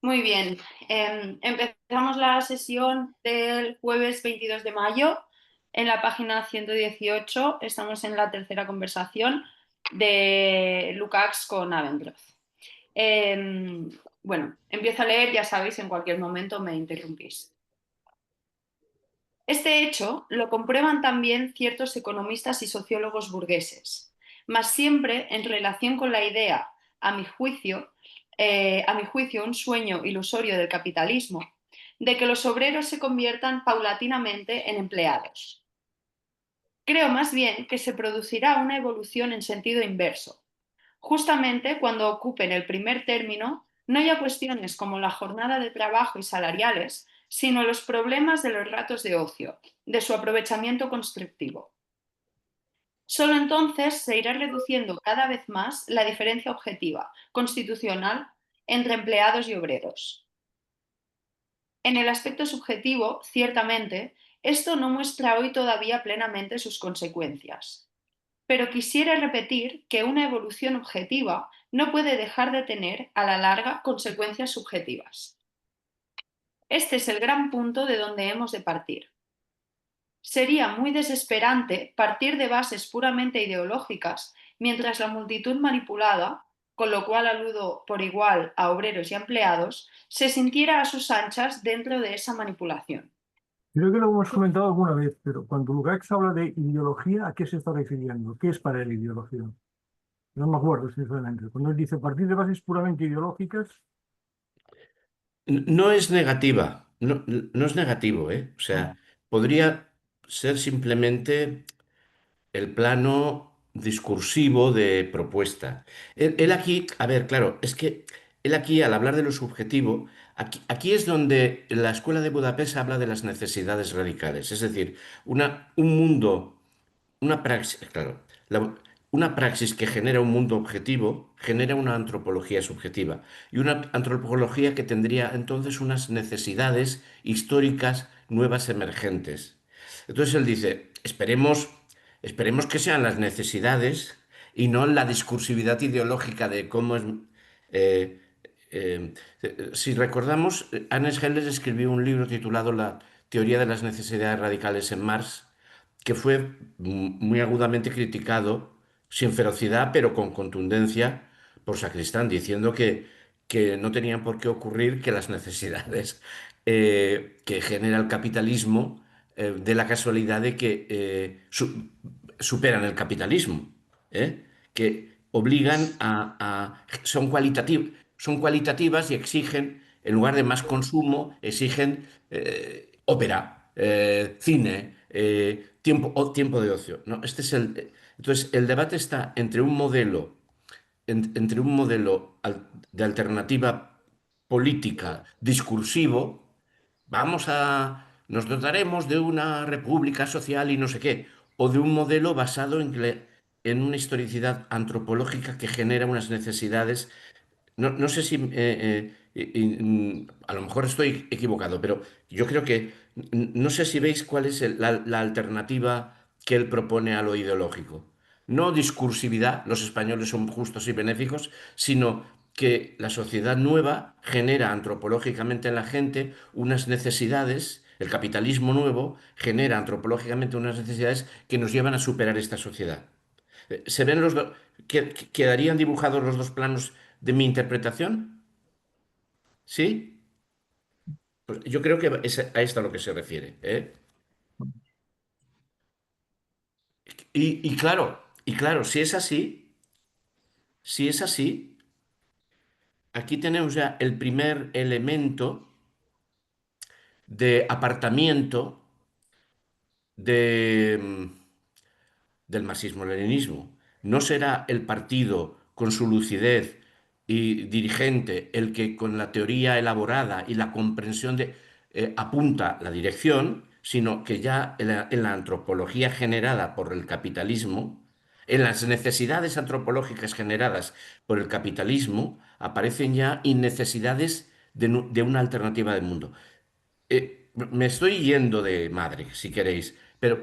Muy bien. Empezamos la sesión del jueves 22 de mayo. En la página 118 estamos en la tercera conversación de Lukács con Abendroth. Bueno, empiezo a leer, ya sabéis, en cualquier momento me interrumpís. Este hecho lo comprueban también ciertos economistas y sociólogos burgueses, mas siempre en relación con la idea, a mi juicio, un sueño ilusorio del capitalismo, de que los obreros se conviertan paulatinamente en empleados. Creo más bien que se producirá una evolución en sentido inverso. Justamente cuando ocupen el primer término, no ya cuestiones como la jornada de trabajo y salariales, sino los problemas de los ratos de ocio, de su aprovechamiento constructivo. Solo entonces se irá reduciendo cada vez más la diferencia objetiva, constitucional, entre empleados y obreros. En el aspecto subjetivo, ciertamente, esto no muestra hoy todavía plenamente sus consecuencias. Pero quisiera repetir que una evolución objetiva no puede dejar de tener, a la larga, consecuencias subjetivas. Este es el gran punto de donde hemos de partir. Sería muy desesperante partir de bases puramente ideológicas mientras la multitud manipulada, con lo cual aludo por igual a obreros y empleados, se sintiera a sus anchas dentro de esa manipulación. Creo que lo hemos comentado alguna vez, pero cuando Lukács habla de ideología, ¿a qué se está refiriendo? ¿Qué es para él ideología? No me acuerdo, sinceramente. Cuando él dice partir de bases puramente ideológicas, No es negativa, no es negativo, ¿eh? O no. sea, podría ser simplemente el plano discursivo de propuesta. Él aquí, a ver, claro, es que él aquí, al hablar de lo subjetivo, aquí es donde la Escuela de Budapest habla de las necesidades radicales, es decir, un mundo. Una praxis, claro, una praxis que genera un mundo objetivo genera una antropología subjetiva y una antropología que tendría entonces unas necesidades históricas nuevas emergentes. Entonces él dice, esperemos que sean las necesidades y no la discursividad ideológica de cómo es. eh, si recordamos, Hannes Heller escribió un libro titulado La teoría de las necesidades radicales en Marx, que fue muy agudamente criticado, sin ferocidad, pero con contundencia, por Sacristán, diciendo que no tenían por qué ocurrir que las necesidades que genera el capitalismo de la casualidad de que superan el capitalismo, que obligan son cualitativas y exigen, en lugar de más consumo, exigen ópera, cine, tiempo de ocio, ¿no? Entonces, el debate está entre un modelo de alternativa política discursivo. Nos dotaremos de una república social y no sé qué, o de un modelo basado en una historicidad antropológica que genera unas necesidades. No sé si, a lo mejor estoy equivocado, pero yo creo que, no sé si veis cuál es la alternativa que él propone a lo ideológico. No discursividad, los españoles son justos y benéficos, sino que la sociedad nueva genera antropológicamente en la gente unas necesidades, el capitalismo nuevo genera antropológicamente unas necesidades que nos llevan a superar esta sociedad. ¿Se ven quedarían dibujados los dos planos de mi interpretación? ¿Sí? Pues yo creo que es a esto a lo que se refiere, ¿eh? Y claro, si es así, aquí tenemos ya el primer elemento de apartamiento de, del marxismo-leninismo. No será el partido con su lucidez y dirigente el que con la teoría elaborada y la comprensión apunta la dirección, sino que ya en la antropología generada por el capitalismo, en las necesidades antropológicas generadas por el capitalismo, aparecen ya necesidades de una alternativa de mundo. Me estoy yendo de madre, si queréis, pero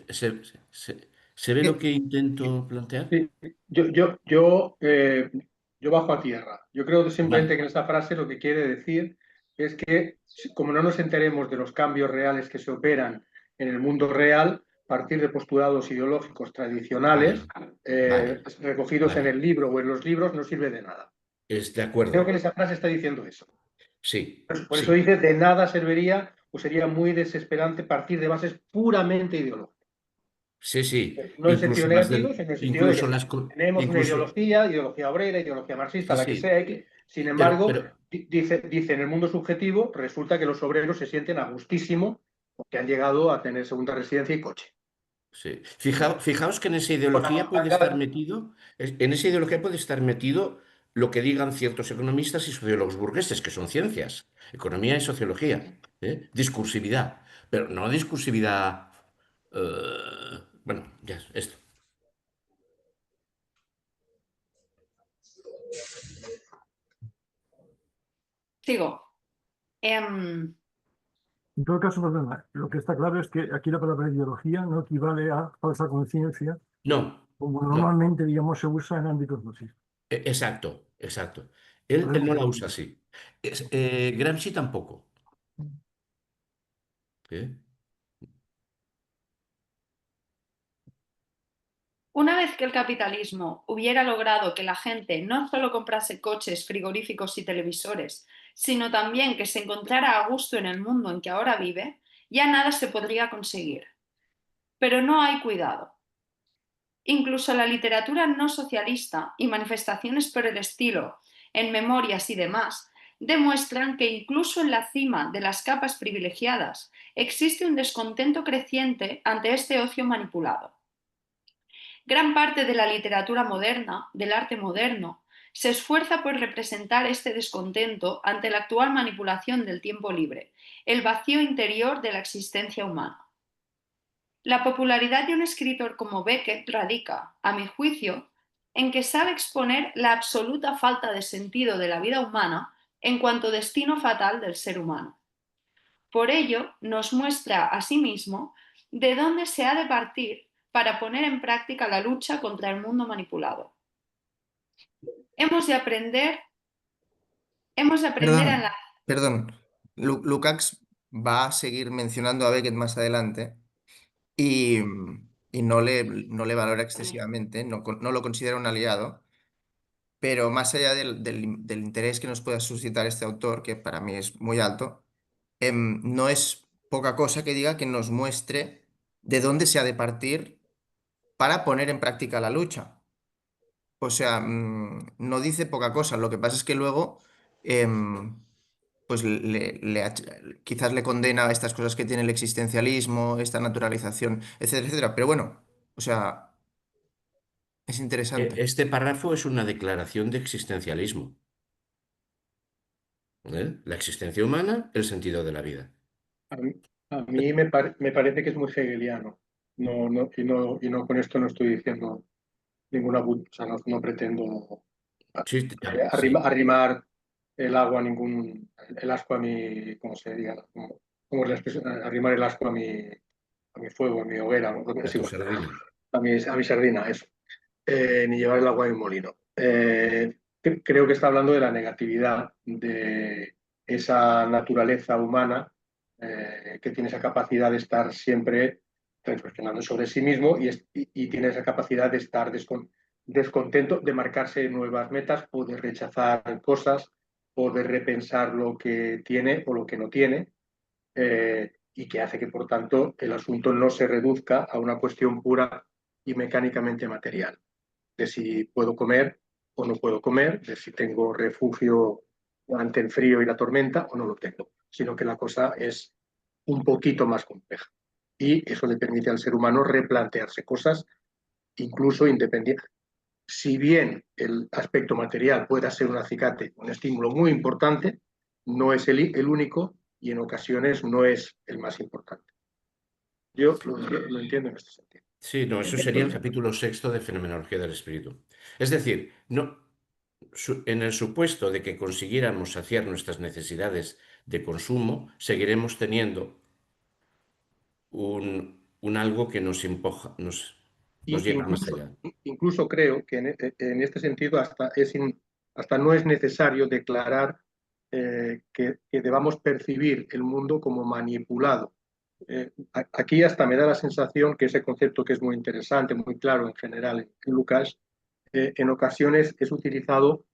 ¿se ve lo Sí, que intento plantear? sí. Yo yo bajo a tierra. Yo creo que simplemente Vale, que en esta frase lo que quiere decir es que como no nos enteremos de los cambios reales que se operan en el mundo real, partir de postulados ideológicos tradicionales vale, vale, recogidos en vale. el libro o en los libros no sirve de nada. Es de Creo que acuerdo. en esa frase está diciendo eso. Sí, Por eso sí. dice, de nada serviría o sería muy desesperante partir de bases puramente ideológicas. Sí, sí. No en sentido negativo, sino en el sentido de que Incluso tenemos una incluso, ideología, ideología obrera, ideología marxista, sí, la que sí. sea X. Sin Pero, embargo, dice en el mundo subjetivo, resulta que los obreros se sienten a gustísimo porque han llegado a tener segunda residencia y coche. sí. Fijaos que en esa Con la ideología puede estar banca, metido, en esa ideología puede estar metido lo que digan ciertos economistas y sociólogos burgueses, que son ciencias, economía y sociología, ¿eh? Discursividad, pero no discursividad, bueno, ya, esto. Sigo. Em, En todo caso, perdona, lo que está claro es que aquí la palabra ideología no equivale a falsa conciencia, No, como no, normalmente, digamos, se usa en ámbitos marxistas. exacto, exacto. Él Podemos no la seguir. usa así. Gramsci tampoco. ¿Eh? una vez que el capitalismo hubiera logrado que la gente no solo comprase coches, frigoríficos y televisores, sino también que se encontrara a gusto en el mundo en que ahora vive, ya nada se podría conseguir. Pero no hay cuidado. Incluso la literatura no socialista y manifestaciones por el estilo, en memorias y demás, demuestran que incluso en la cima de las capas privilegiadas existe un descontento creciente ante este ocio manipulado. Gran parte de la literatura moderna, del arte moderno, se esfuerza por representar este descontento ante la actual manipulación del tiempo libre, el vacío interior de la existencia humana. La popularidad de un escritor como Beckett radica, a mi juicio, en que sabe exponer la absoluta falta de sentido de la vida humana en cuanto destino fatal del ser humano. Por ello, nos muestra asimismo de dónde se ha de partir para poner en práctica la lucha contra el mundo manipulado. Hemos de aprender, hemos de aprender a Perdón, enlazar. perdón. Lukács va a seguir mencionando a Beckett más adelante y, y no le valora excesivamente, no lo considera un aliado, pero más allá del interés que nos pueda suscitar este autor, que para mí es muy alto, no es poca cosa que diga que nos muestre de dónde se ha de partir para poner en práctica la lucha. O sea, no dice poca cosa. Lo que pasa es que luego, em, pues quizás le condena a estas cosas que tiene el existencialismo, esta naturalización, etcétera, etcétera. Pero bueno, o sea, es interesante. Este párrafo es una declaración de existencialismo. ¿Eh? La existencia humana, el sentido de la vida. a mí, me parece que es muy hegeliano. Y no con esto no estoy diciendo o sea, no pretendo Sí, sí. arrimar el agua a el asco a mi, ¿cómo se diga? ¿Cómo es la expresión? Arrimar el asco a mi fuego, a mi hoguera, ¿no? A Es tu igual, sardina. a mi sardina, eso. Ni llevar el agua a mi molino. Creo que está hablando de la negatividad de esa naturaleza humana que tiene esa capacidad de estar siempre reflexionando sobre sí mismo y tiene esa capacidad de estar descontento, de marcarse nuevas metas o de rechazar cosas o de repensar lo que tiene o lo que no tiene, y que hace que, por tanto, el asunto no se reduzca a una cuestión pura y mecánicamente material, de si puedo comer o no puedo comer, de si tengo refugio ante el frío y la tormenta o no lo tengo, sino que la cosa es un poquito más compleja. Y eso le permite al ser humano replantearse cosas, incluso independientes. Si bien el aspecto material pueda ser un acicate, un estímulo muy importante, no es el único y en ocasiones no es el más importante. Yo lo entiendo en este sentido. Sí, no, eso sería el capítulo sexto de Fenomenología del Espíritu. Es decir, no, en el supuesto de que consiguiéramos saciar nuestras necesidades de consumo, seguiremos teniendo un algo que nos empuja, nos lleva más Incluso, allá. incluso creo que en este sentido hasta es hasta no es necesario declarar que debamos percibir el mundo como manipulado. Aquí hasta me da la sensación que ese concepto, que es muy interesante, muy claro en general en Lukács, en ocasiones es utilizado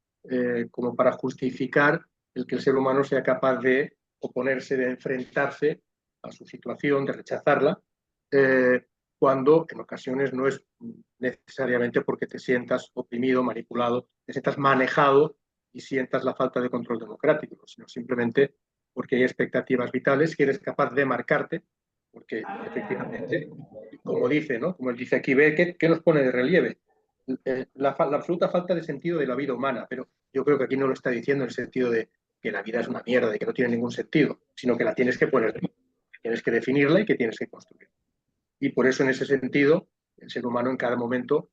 como para justificar el que el ser humano sea capaz de oponerse, de enfrentarse a su situación, de rechazarla, cuando en ocasiones no es necesariamente porque te sientas oprimido, manipulado, te sientas manejado y sientas la falta de control democrático, sino simplemente porque hay expectativas vitales que eres capaz de marcarte, porque efectivamente, como dice, ¿no? Como él dice aquí, ve, ¿qué nos pone de relieve? La absoluta falta de sentido de la vida humana, pero yo creo que aquí no lo está diciendo en el sentido de que la vida es una mierda, de que no tiene ningún sentido, sino que la tienes que poner tú, tienes que definirla y que tienes que construir. Y por eso, en ese sentido, el ser humano en cada momento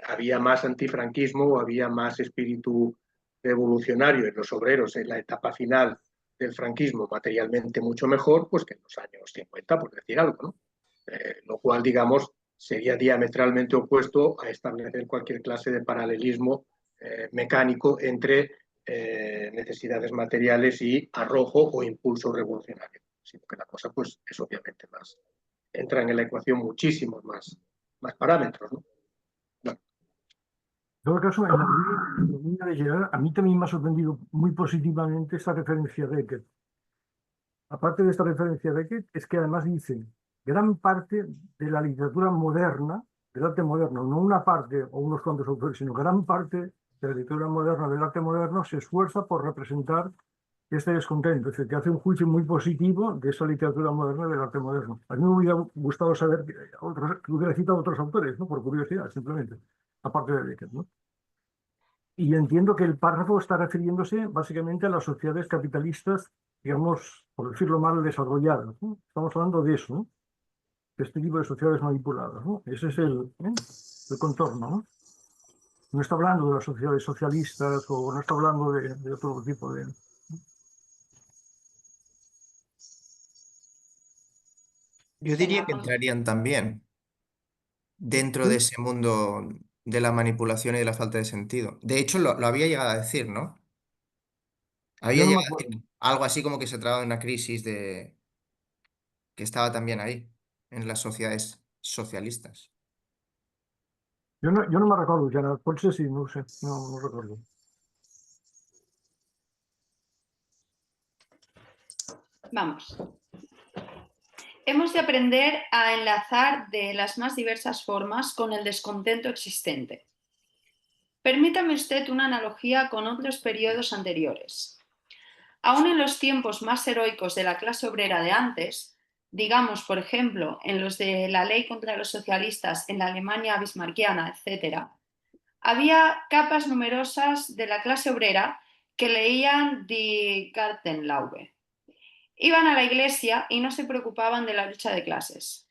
había más antifranquismo o había más espíritu revolucionario en los obreros en la etapa final del franquismo, materialmente mucho mejor, pues que en los años 50, por decir algo, ¿no? Lo cual, digamos, sería diametralmente opuesto a establecer cualquier clase de paralelismo mecánico entre necesidades materiales y arrojo o impulso revolucionario, sino que la cosa pues es obviamente más, entran en la ecuación muchísimos más parámetros, ¿no? Bueno. En todo caso, en la línea de Gerard, a mí también me ha sorprendido muy positivamente esta referencia a Beckett. Aparte de esta referencia a Beckett, es que además dice, gran parte de la literatura moderna, del arte moderno, no una parte o unos cuantos autores, sino gran parte de la literatura moderna, del arte moderno, se esfuerza por representar este descontento. Es decir, que hace un juicio muy positivo de esa literatura moderna del arte moderno. A mí me hubiera gustado saber que hubiera citado otros autores, ¿no? Por curiosidad, simplemente, aparte de Beckett, ¿no? Y entiendo que el párrafo está refiriéndose básicamente a las sociedades capitalistas, digamos, por decirlo mal, desarrolladas, ¿no? Estamos hablando de eso, ¿no? De este tipo de sociedades manipuladas, ¿no? Ese es el contorno, ¿no? No está hablando de las sociedades socialistas o no está hablando de otro tipo de... Yo diría que entrarían también dentro de ¿Sí? ese mundo de la manipulación y de la falta de sentido. De hecho, lo había llegado a decir, ¿no? Yo Había no me llegado a acuerdo. decir algo así como que se trataba de una crisis que estaba también ahí, en las sociedades socialistas. Yo no me recuerdo, ya, por eso sí, no sé, no recuerdo. Vamos. Hemos de aprender a enlazar de las más diversas formas con el descontento existente. Permítame usted una analogía con otros periodos anteriores. Aún en los tiempos más heroicos de la clase obrera de antes, digamos, por ejemplo, en los de la ley contra los socialistas en la Alemania bismarckiana, etc., había capas numerosas de la clase obrera que leían Die Gartenlaube. Iban a la iglesia y no se preocupaban de la lucha de clases.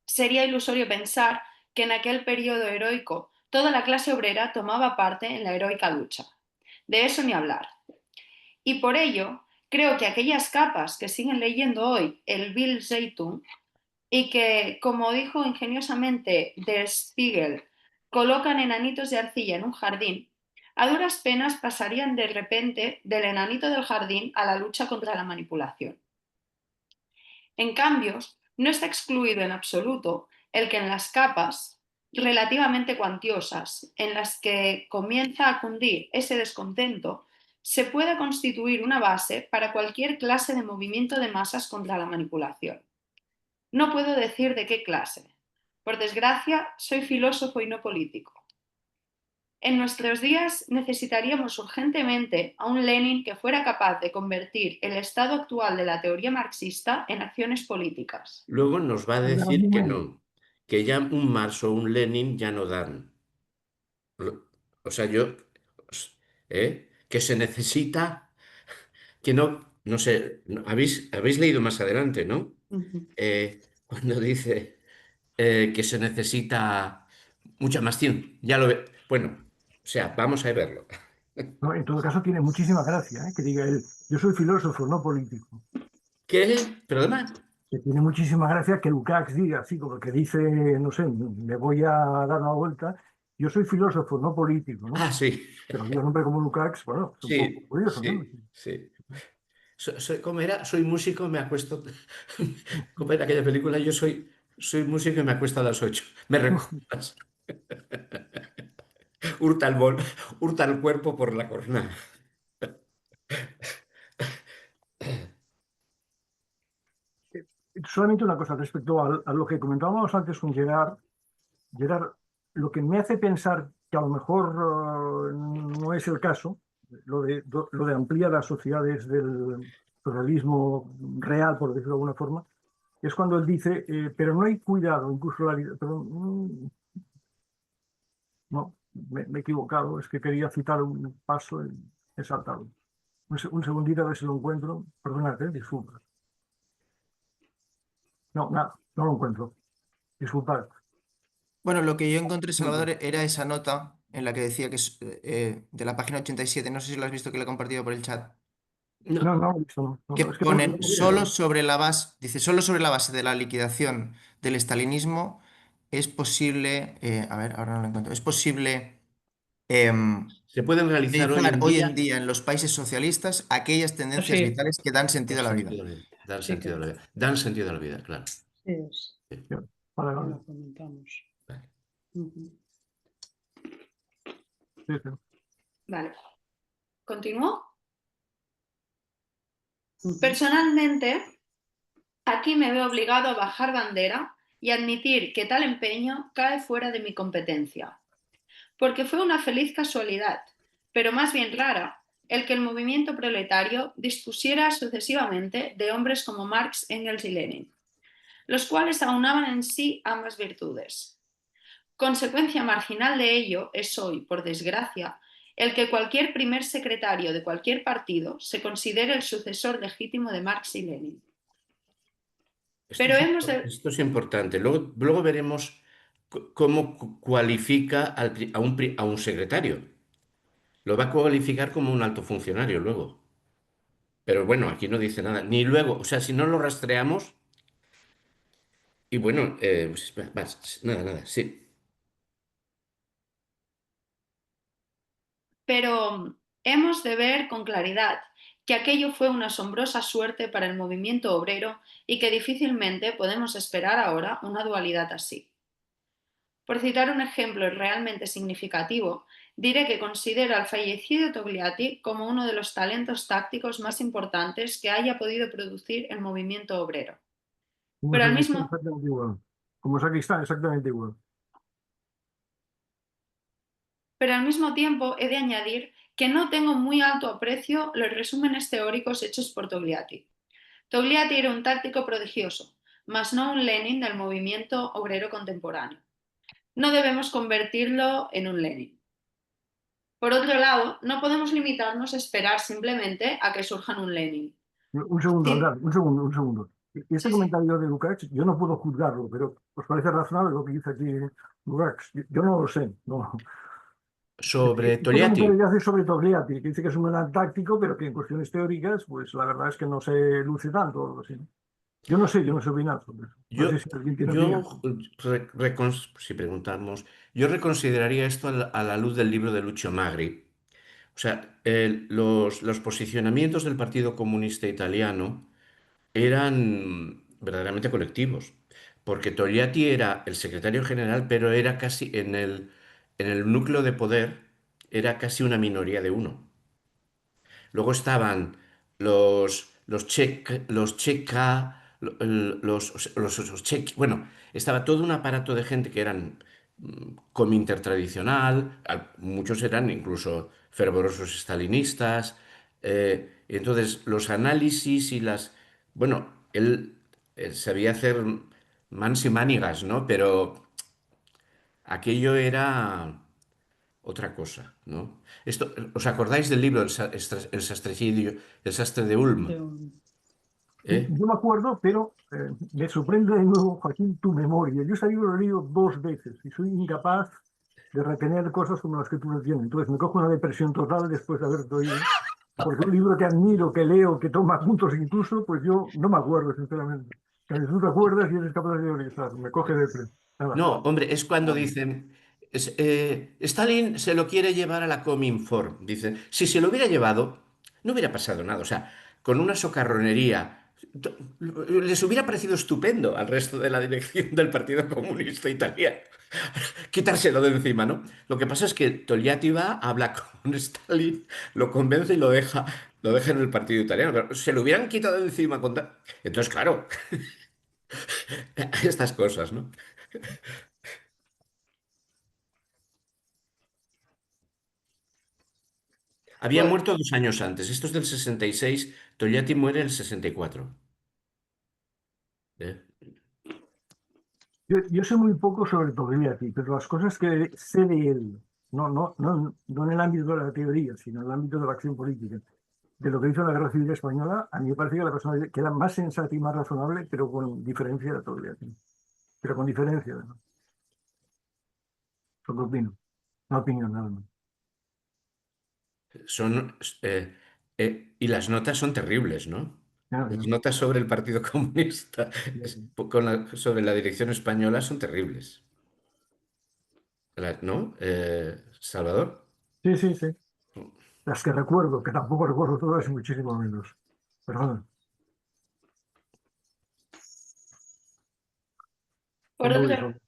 Sería ilusorio pensar que en aquel periodo heroico toda la clase obrera tomaba parte en la heroica lucha. De eso ni hablar. Y por ello, creo que aquellas capas que siguen leyendo hoy el Bild Zeitung y que, como dijo ingeniosamente Der Spiegel, colocan enanitos de arcilla en un jardín, a duras penas pasarían de repente del enanito del jardín a la lucha contra la manipulación. En cambio, no está excluido en absoluto el que en las capas relativamente cuantiosas en las que comienza a cundir ese descontento, se pueda constituir una base para cualquier clase de movimiento de masas contra la manipulación. No puedo decir de qué clase. Por desgracia, soy filósofo y no político. En nuestros días necesitaríamos urgentemente a un Lenin que fuera capaz de convertir el estado actual de la teoría marxista en acciones políticas. Luego nos va a Espera un decir que momento. no, que ya un Marx o un Lenin ya no dan. O sea, que se necesita, que no sé, habéis leído más adelante, ¿no? Cuando dice que se necesita mucha más tiempo. Ya lo ve. Bueno, o sea, vamos a verlo. No, en todo caso, tiene muchísima gracia, que diga él, yo soy filósofo, no político. ¿Qué? ¿Perdona? Que tiene muchísima gracia que Lukács diga, así como que dice, no sé, me voy a dar una vuelta Yo soy filósofo, no político, ¿no? Ah, sí, Pero digo, un hombre como Lukács, bueno, es un poco sí, curioso, ¿no? sí, sí. ¿Cómo era? Soy músico, me acuesto. ¿Cómo era aquella película? Soy músico y me acuesto a las 8. ¿Me recuerdas? Hurta hurta el cuerpo por la cornada. Solamente una cosa respecto a lo que comentábamos antes con Gerard. Gerard, lo que me hace pensar que a lo mejor no es el caso, lo de ampliar las sociedades del socialismo real, por decirlo de alguna forma, es cuando él dice, pero no hay cuidado, incluso no, me he equivocado, es que quería citar un paso y he saltado. Un segundito a ver si lo encuentro. Perdónate, disculpa. No, nada, no lo encuentro. Disculpad. Bueno, lo que yo encontré, Salvador, era esa nota en la que decía que es de la página 87, no sé si lo has visto que le he compartido por el chat, No, No, no, eso no, no, que no, es que no, no ponen lo veo. solo sobre la base, dice, solo sobre la base de la liquidación del estalinismo es posible, a ver, ahora no lo encuentro, es posible se pueden realizar hoy realizar en hoy día. en día en los países socialistas aquellas tendencias Sí, vitales que dan Dan sentido a la vida. sentido a la vida. Dan sí sentido que a la vida. Dan sentido a la vida, claro. sí es. Sí, Ya, vale, Ya vale. lo comentamos. vale. Ujú. Sí, sí. Vale. ¿Continúo? Ujú. Personalmente, aquí me veo obligado a bajar bandera y admitir que tal empeño cae fuera de mi competencia, porque fue una feliz casualidad, pero más bien rara, el que el movimiento proletario dispusiera sucesivamente de hombres como Marx, Engels y Lenin, los cuales aunaban en sí ambas virtudes. Consecuencia marginal de ello es hoy, por desgracia, el que cualquier primer secretario de cualquier partido se considere el sucesor legítimo de Marx y Lenin. Pero hemos de... Esto es importante. Luego veremos cómo cualifica a un secretario. Lo va a cualificar como un alto funcionario luego. Pero bueno, aquí no dice nada. Ni luego, o sea, si no lo rastreamos, y bueno, pues, nada, nada, sí. Pero hemos de ver con claridad que aquello fue una asombrosa suerte para el movimiento obrero y que difícilmente podemos esperar ahora una dualidad así. Por citar un ejemplo realmente significativo, diré que considero al fallecido Togliatti como uno de los talentos tácticos más importantes que haya podido producir el movimiento obrero. Como Pero al sacristán, mismo, exactamente igual. Como sacristán, exactamente igual. pero al mismo tiempo he de añadir que no tengo muy alto aprecio los resúmenes teóricos hechos por Togliatti. Togliatti era un táctico prodigioso, mas no un Lenin del movimiento obrero contemporáneo. No debemos convertirlo en un Lenin. Por otro lado, no podemos limitarnos a esperar simplemente a que surjan un Lenin. Un segundo, Sí, Aldar, un segundo, un segundo. Este sí, sí. comentario de Lukács, yo no puedo juzgarlo, pero ¿os parece razonable lo que dice aquí Lukács? Yo no lo sé. No. Sobre Esto que Togliatti. mujer hace sobre Togliatti, que dice que es un gran táctico, pero que en cuestiones teóricas, pues la verdad es que no se luce tanto o algo así, ¿no? Yo no sé opinar sobre eso. No sé Yo, si alguien tiene yo opinión. si preguntamos, yo reconsideraría esto a la luz del libro de Lucio Magri. O sea, los posicionamientos del Partido Comunista Italiano eran verdaderamente colectivos, porque Togliatti era el secretario general, pero era casi en el núcleo de poder, era casi una minoría de uno. Luego estaban los checa, bueno, estaba todo un aparato de gente que eran Cominter tradicional, muchos eran incluso fervorosos estalinistas. Y entonces, los análisis y bueno, él sabía hacer mans y manigas, ¿no? Pero aquello era otra cosa, ¿no? Esto, ¿os acordáis del libro El sastricidio, El sastre de Ulm? Sí, ¿Eh? yo me acuerdo, pero me sorprende de nuevo, Joaquín, tu memoria. Yo ese libro lo he leído dos veces y soy incapaz de retener cosas como las que tú retienes. Entonces me cojo una depresión total después de haberte oído. Porque un libro que admiro, que leo, que toma puntos incluso, pues yo no me acuerdo, sinceramente. Que tú te acuerdas y eres capaz de realizar. Me coge depresión. Nada. No, hombre, es cuando dicen, Stalin se lo quiere llevar a la Cominform. Dice, si se lo hubiera llevado, no hubiera pasado nada. O sea, con una socarronería, les hubiera parecido estupendo al resto de la dirección del Partido Comunista Italiano quitárselo de encima, ¿no? Lo que pasa es que Togliatti va, habla con Stalin, lo convence y lo deja en el Partido Italiano. Pero se lo hubieran quitado de encima con Entonces, claro, estas cosas, ¿no? Había Pues, muerto 2 años antes. Esto es del 66. Togliatti muere en el 64. ¿Eh? Yo sé muy poco sobre Togliatti, pero las cosas que sé de él, no en el ámbito de la teoría, sino en el ámbito de la acción política, de lo que hizo en la Guerra Civil Española, a mí me parece que la persona que era más sensata y más razonable, pero con diferencia de Togliatti. Pero con diferencia, ¿no? Eso lo opino. Una opinión, nada más. Son, y las notas son terribles, ¿no? Ya, Las ya, notas sobre el Partido Comunista, ya, ya. sobre la dirección española son terribles. ¿No? Salvador. Sí, sí, sí. Las que recuerdo, que tampoco recuerdo todas y muchísimo menos. Perdona, por ¿cómo lo otro, dijo?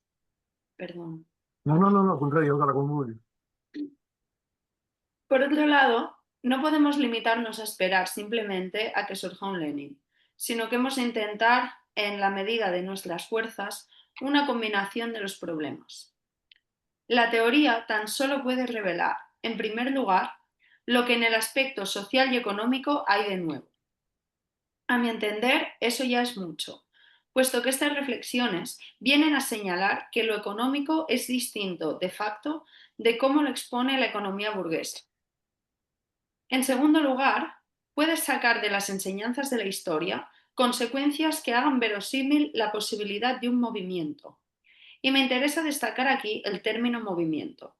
perdón. No, al contrario, ahora ¿cómo lo dijo? Por otro lado, no podemos limitarnos a esperar simplemente a que surja un Lenin, sino que hemos de intentar, en la medida de nuestras fuerzas, una combinación de los problemas. La teoría tan solo puede revelar, en primer lugar, lo que en el aspecto social y económico hay de nuevo. A mi entender, eso ya es mucho, puesto que estas reflexiones vienen a señalar que lo económico es distinto, de facto, de cómo lo expone la economía burguesa. En segundo lugar, puedes sacar de las enseñanzas de la historia consecuencias que hagan verosímil la posibilidad de un movimiento. Y me interesa destacar aquí el término movimiento.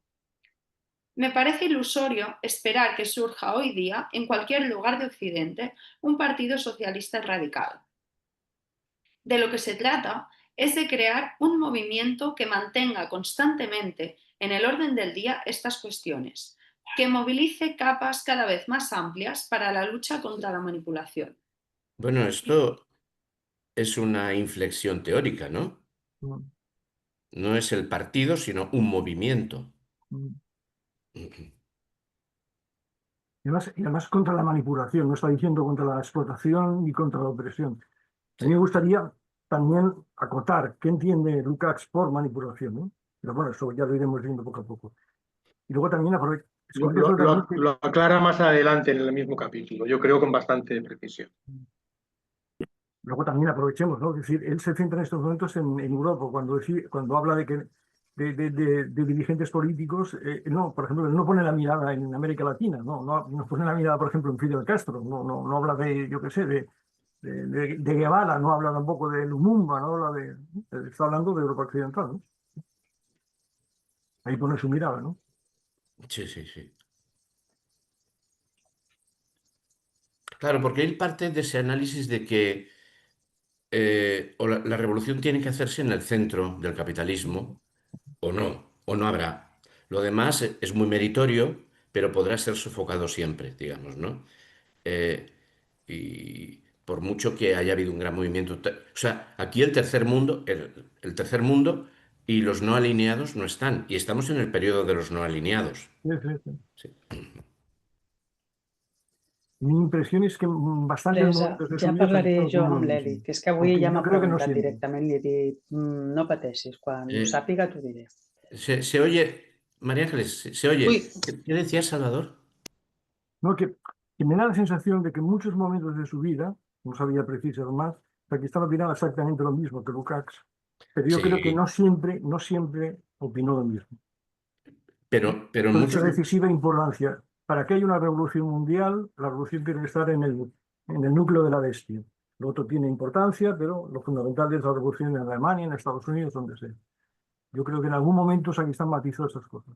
Me parece ilusorio esperar que surja hoy día, en cualquier lugar de Occidente, un partido socialista radical. De lo que se trata es de crear un movimiento que mantenga constantemente en el orden del día estas cuestiones, que movilice capas cada vez más amplias para la lucha contra la manipulación. Bueno, esto es una inflexión teórica, ¿no? Mm, No es el partido, sino un movimiento. mm. Y además contra la manipulación, no está diciendo contra la explotación ni contra la opresión. A mí me Sí. gustaría también acotar qué entiende Lukács por manipulación, ¿no? Pero bueno, eso ya lo iremos viendo poco a poco. Y luego también es Lo, curioso lo- también lo- lo aclara más adelante en el mismo capítulo, yo creo con bastante precisión. luego también aprovechemos, ¿no? Es decir, él se centra en estos momentos en Europa, cuando habla de que de dirigentes políticos, no, por ejemplo, él no pone la mirada en América Latina, no pone la mirada, por ejemplo, en Fidel Castro, no habla de, yo qué sé, de Guevara, no habla tampoco de Lumumba, no habla está hablando de Europa Occidental, ¿no? Ahí pone su mirada, ¿no? Sí, sí, sí. Claro, porque él parte de ese análisis de que la revolución tiene que hacerse en el centro del capitalismo, o no habrá. Lo demás es muy meritorio, pero podrá ser sofocado siempre, digamos, ¿no? Eh, y por mucho que haya habido un gran movimiento. O sea, aquí el tercer mundo y los no alineados no están. Y estamos en el periodo de los no alineados. Sí, sí, sí. Sí. Mi impressió és que bastantes Teresa, moments de ja su vida parlaré también jo opina lo amb l'Eli, mismo. que és que avui Aunque ja yo m'ha creo que no preguntat siempre. directament, li he dit, no pateixis, quan ho Eh, sàpiga t'ho diré. se oye, María Ángeles, se Ui, oye. ¿Qué decías, Salvador? No, que me da la sensación de que en muchos momentos de su vida, no sabía precisar más, que estaba opinando exactamente lo mismo que Lukács, pero yo creo que Sí, no siempre opinó lo mismo. pero en Por esa muchos. decisiva importancia. Para que haya una revolución mundial, la revolución tiene que estar en el núcleo de la bestia. Lo otro tiene importancia, pero lo fundamental es la revolución en Alemania, en Estados Unidos, donde sea. Yo creo que en algún momento aquí están matizadas esas cosas.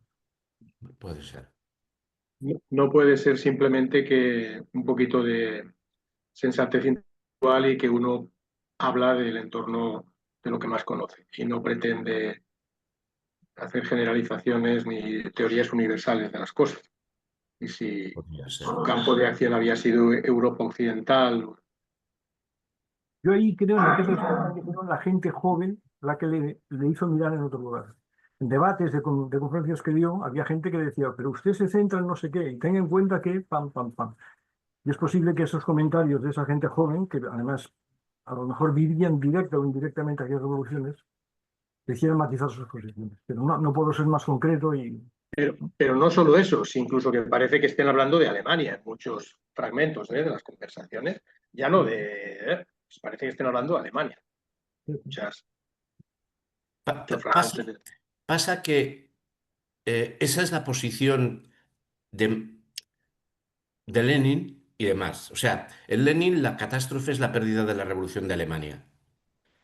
Puede ser. No puede ser simplemente que un poquito de sensatez intelectual y que uno habla del entorno de lo que más conoce y no pretende hacer generalizaciones ni teorías universales de las cosas. Y si Podría ser. su campo de acción había sido Europa Occidental. Yo ahí creo en aquella historia que fueron la gente joven la que le hizo mirar en otro lugar. En debates de conferencias que dio, había gente que decía, pero usted se centra en no sé qué, y tenga en cuenta que pam, pam, pam. Y es posible que esos comentarios de esa gente joven, que además a lo mejor vivían directa o indirectamente aquellas revoluciones, le hicieran matizar sus posiciones. Pero no puedo ser más concreto y... Pero no solo eso, incluso que parece que estén hablando de Alemania en muchos fragmentos de las conversaciones, ya no parece que estén hablando de Alemania. Muchas Pa- pa- pasa, frases. pasa que esa es la posición de Lenin y de Marx. O sea, en Lenin la catástrofe es la pérdida de la revolución de Alemania.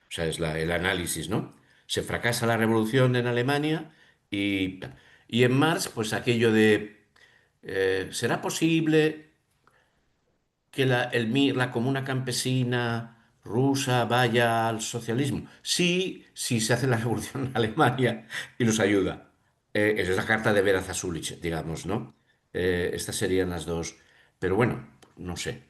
O sea, es el análisis, ¿no? Se fracasa la revolución en Alemania y en Marx, pues aquello de, ¿será posible que la comuna campesina rusa vaya al socialismo? Sí, sí se hace la revolución en Alemania y los ayuda. Esa es la carta de Vera Zasulich, digamos, ¿no? Estas serían las dos. Pero bueno, no sé.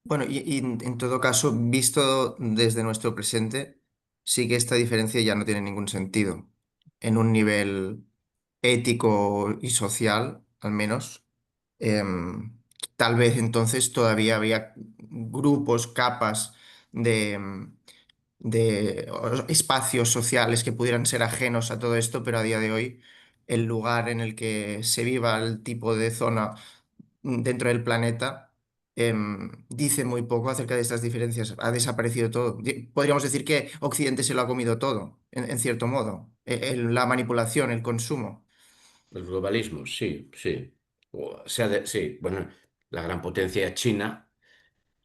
Bueno, y en todo caso, visto desde nuestro presente, sí que esta diferencia ya no tiene ningún sentido. En un nivel ético y social, al menos, tal vez entonces todavía había grupos, capas de espacios sociales que pudieran ser ajenos a todo esto, pero a día de hoy el lugar en el que se viva el tipo de zona dentro del planeta dice muy poco acerca de estas diferencias. Ha desaparecido todo. Podríamos decir que Occidente se lo ha comido todo, en cierto modo. La manipulación, el consumo. El globalismo, sí, sí. O sea, sí, bueno, la gran potencia China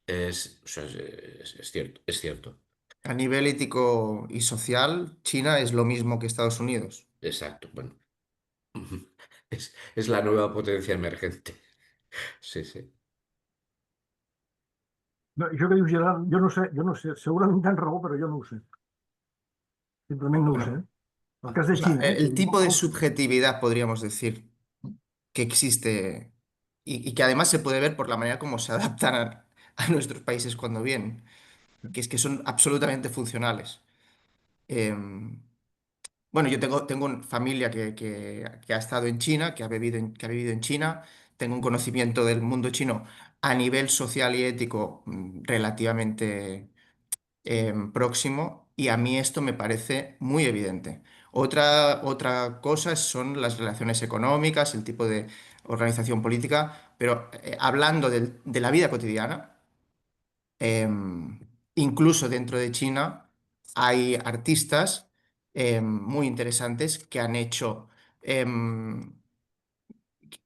o sea, es cierto, es cierto. A nivel ético y social, China es lo mismo que Estados Unidos. Exacto, bueno. Es la nueva potencia emergente. Sí, sí. No, yo que Gerard, yo no sé, seguramente han robado, pero yo no sé. Simplemente no sé. Bueno, Porque es o de sea, China, ¿eh? el tipo de subjetividad, podríamos decir, que existe y que además se puede ver por la manera como se adaptan a nuestros países cuando vienen, que es que son absolutamente funcionales. Em, bueno, yo tengo una familia que ha estado en China, que ha vivido en China, tengo un conocimiento del mundo chino a nivel social y ético relativamente próximo y a mí esto me parece muy evidente. Otra cosa son las relaciones económicas, el tipo de organización política, pero hablando de la vida cotidiana, incluso dentro de China hay artistas muy interesantes que han hecho...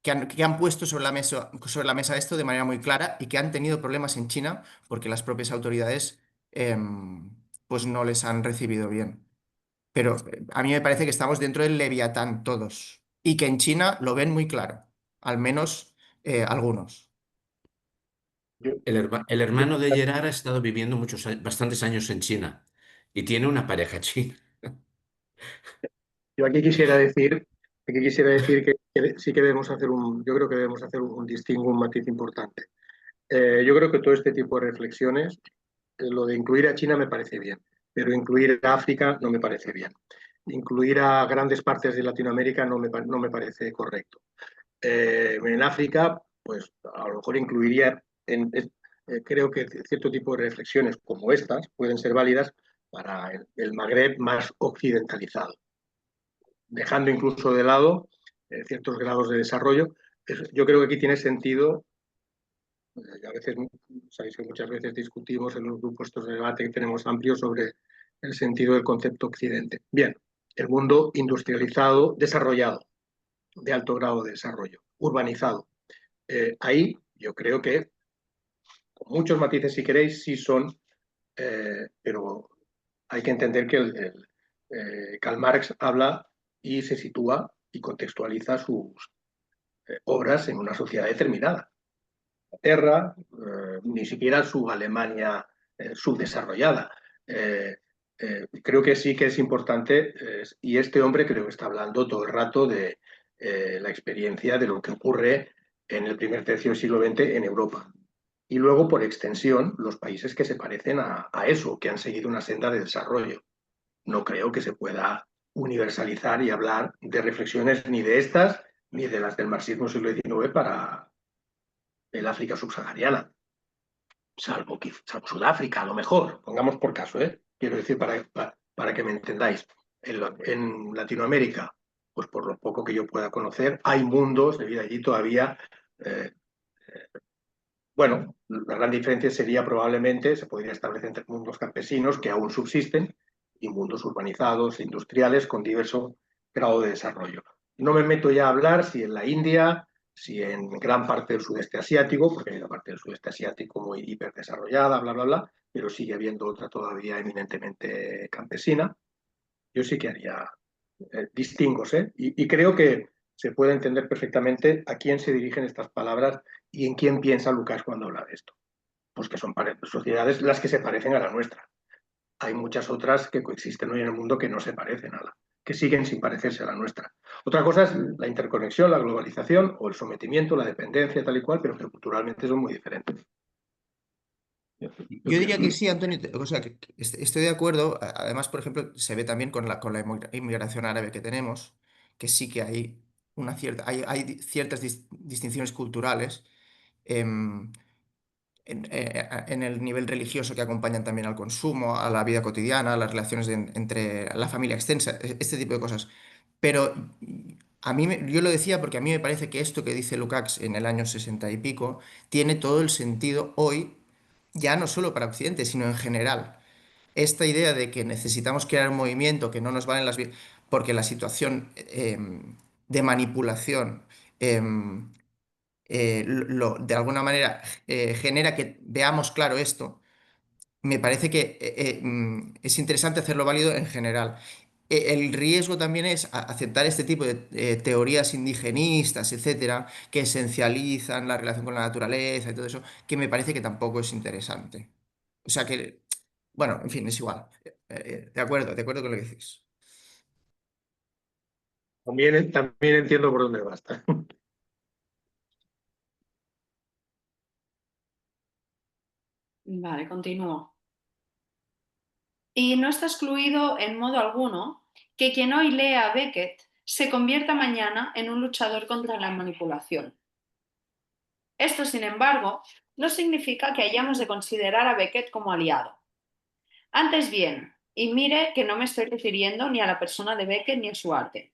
que han puesto sobre la mesa esto de manera muy clara y que han tenido problemas en China porque las propias autoridades pues no les han recibido bien. Pero a mí me parece que estamos dentro del Leviatán todos y que en China lo ven muy claro, al menos algunos. Yo, El yo- hermano de Gerard ha estado viviendo bastantes años en China y tiene una pareja china. yo aquí quisiera decir que sí que debemos hacer yo creo que debemos hacer un distingo, un matiz importante. Yo creo que todo este tipo de reflexiones, lo de incluir a China me parece bien, pero incluir a África no me parece bien. Incluir a grandes partes de Latinoamérica no me parece correcto. En África, pues a lo mejor incluiría, creo que cierto tipo de reflexiones como estas pueden ser válidas para el Magreb más occidentalizado, dejando incluso de lado ciertos grados de desarrollo. Yo creo que aquí tiene sentido. A veces, sabéis que muchas veces discutimos en los grupos estos de debate que tenemos amplios sobre el sentido del concepto Occidente. Bien, el mundo industrializado, desarrollado, de alto grado de desarrollo, urbanizado. Ahí yo creo que, con muchos matices si queréis, sí son, pero hay que entender que Karl Marx habla y se sitúa y contextualiza sus obras en una sociedad determinada. Inglaterra, ni siquiera su Alemania subdesarrollada. creo que sí que es importante, y este hombre creo que está hablando todo el rato de la experiencia de lo que ocurre en el primer tercio del siglo XX en Europa. Y luego, por extensión, los países que se parecen a eso, que han seguido una senda de desarrollo. No creo que se pueda universalizar y hablar de reflexiones ni de estas ni de las del marxismo del siglo XIX para el África subsahariana, salvo Sudáfrica, a lo mejor, pongamos por caso, quiero decir para que me entendáis. En Latinoamérica, pues por lo poco que yo pueda conocer, hay mundos de vida allí todavía. Bueno, la gran diferencia sería probablemente, se podría establecer entre mundos campesinos que aún subsisten y mundos urbanizados, industriales, con diverso grado de desarrollo. No me meto ya a hablar si en la India, si en gran parte del sudeste asiático, porque hay una parte del sudeste asiático muy hiperdesarrollada, bla, bla, bla, pero sigue habiendo otra todavía eminentemente campesina. Yo sí que haría distingos, y creo que se puede entender perfectamente a quién se dirigen estas palabras y en quién piensa Lucas cuando habla de esto. Pues que son sociedades las que se parecen a la nuestra. Hay muchas otras que coexisten hoy en el mundo que no se parecen a la, que siguen sin parecerse a la nuestra. Otra cosa es la interconexión, la globalización o el sometimiento, la dependencia, tal y cual, pero que culturalmente son muy diferentes. Yo diría que sí, Antonio, o sea, que estoy de acuerdo. Además, por ejemplo, se ve también con la inmigración árabe que tenemos, que sí que hay hay ciertas distinciones culturales em, en el nivel religioso que acompañan también al consumo, a la vida cotidiana, a las relaciones entre la familia extensa, este tipo de cosas. Pero yo lo decía porque a mí me parece que esto que dice Lukács en el año 60 y pico tiene todo el sentido hoy, ya no solo para Occidente, sino en general. Esta idea de que necesitamos crear un movimiento, que no nos valen porque la situación de manipulación de alguna manera genera que veamos claro esto, me parece que es interesante hacerlo válido en general. El riesgo también es aceptar este tipo de teorías indigenistas, etcétera, que esencializan la relación con la naturaleza y todo eso, que me parece que tampoco es interesante. O sea que, bueno, en fin, es igual. De acuerdo con lo que decís. También entiendo por dónde basta. Vale, continúo. Y no está excluido en modo alguno que quien hoy lea a Beckett se convierta mañana en un luchador contra la manipulación. Esto, sin embargo, no significa que hayamos de considerar a Beckett como aliado. Antes bien, y mire que no me estoy refiriendo ni a la persona de Beckett ni a su arte.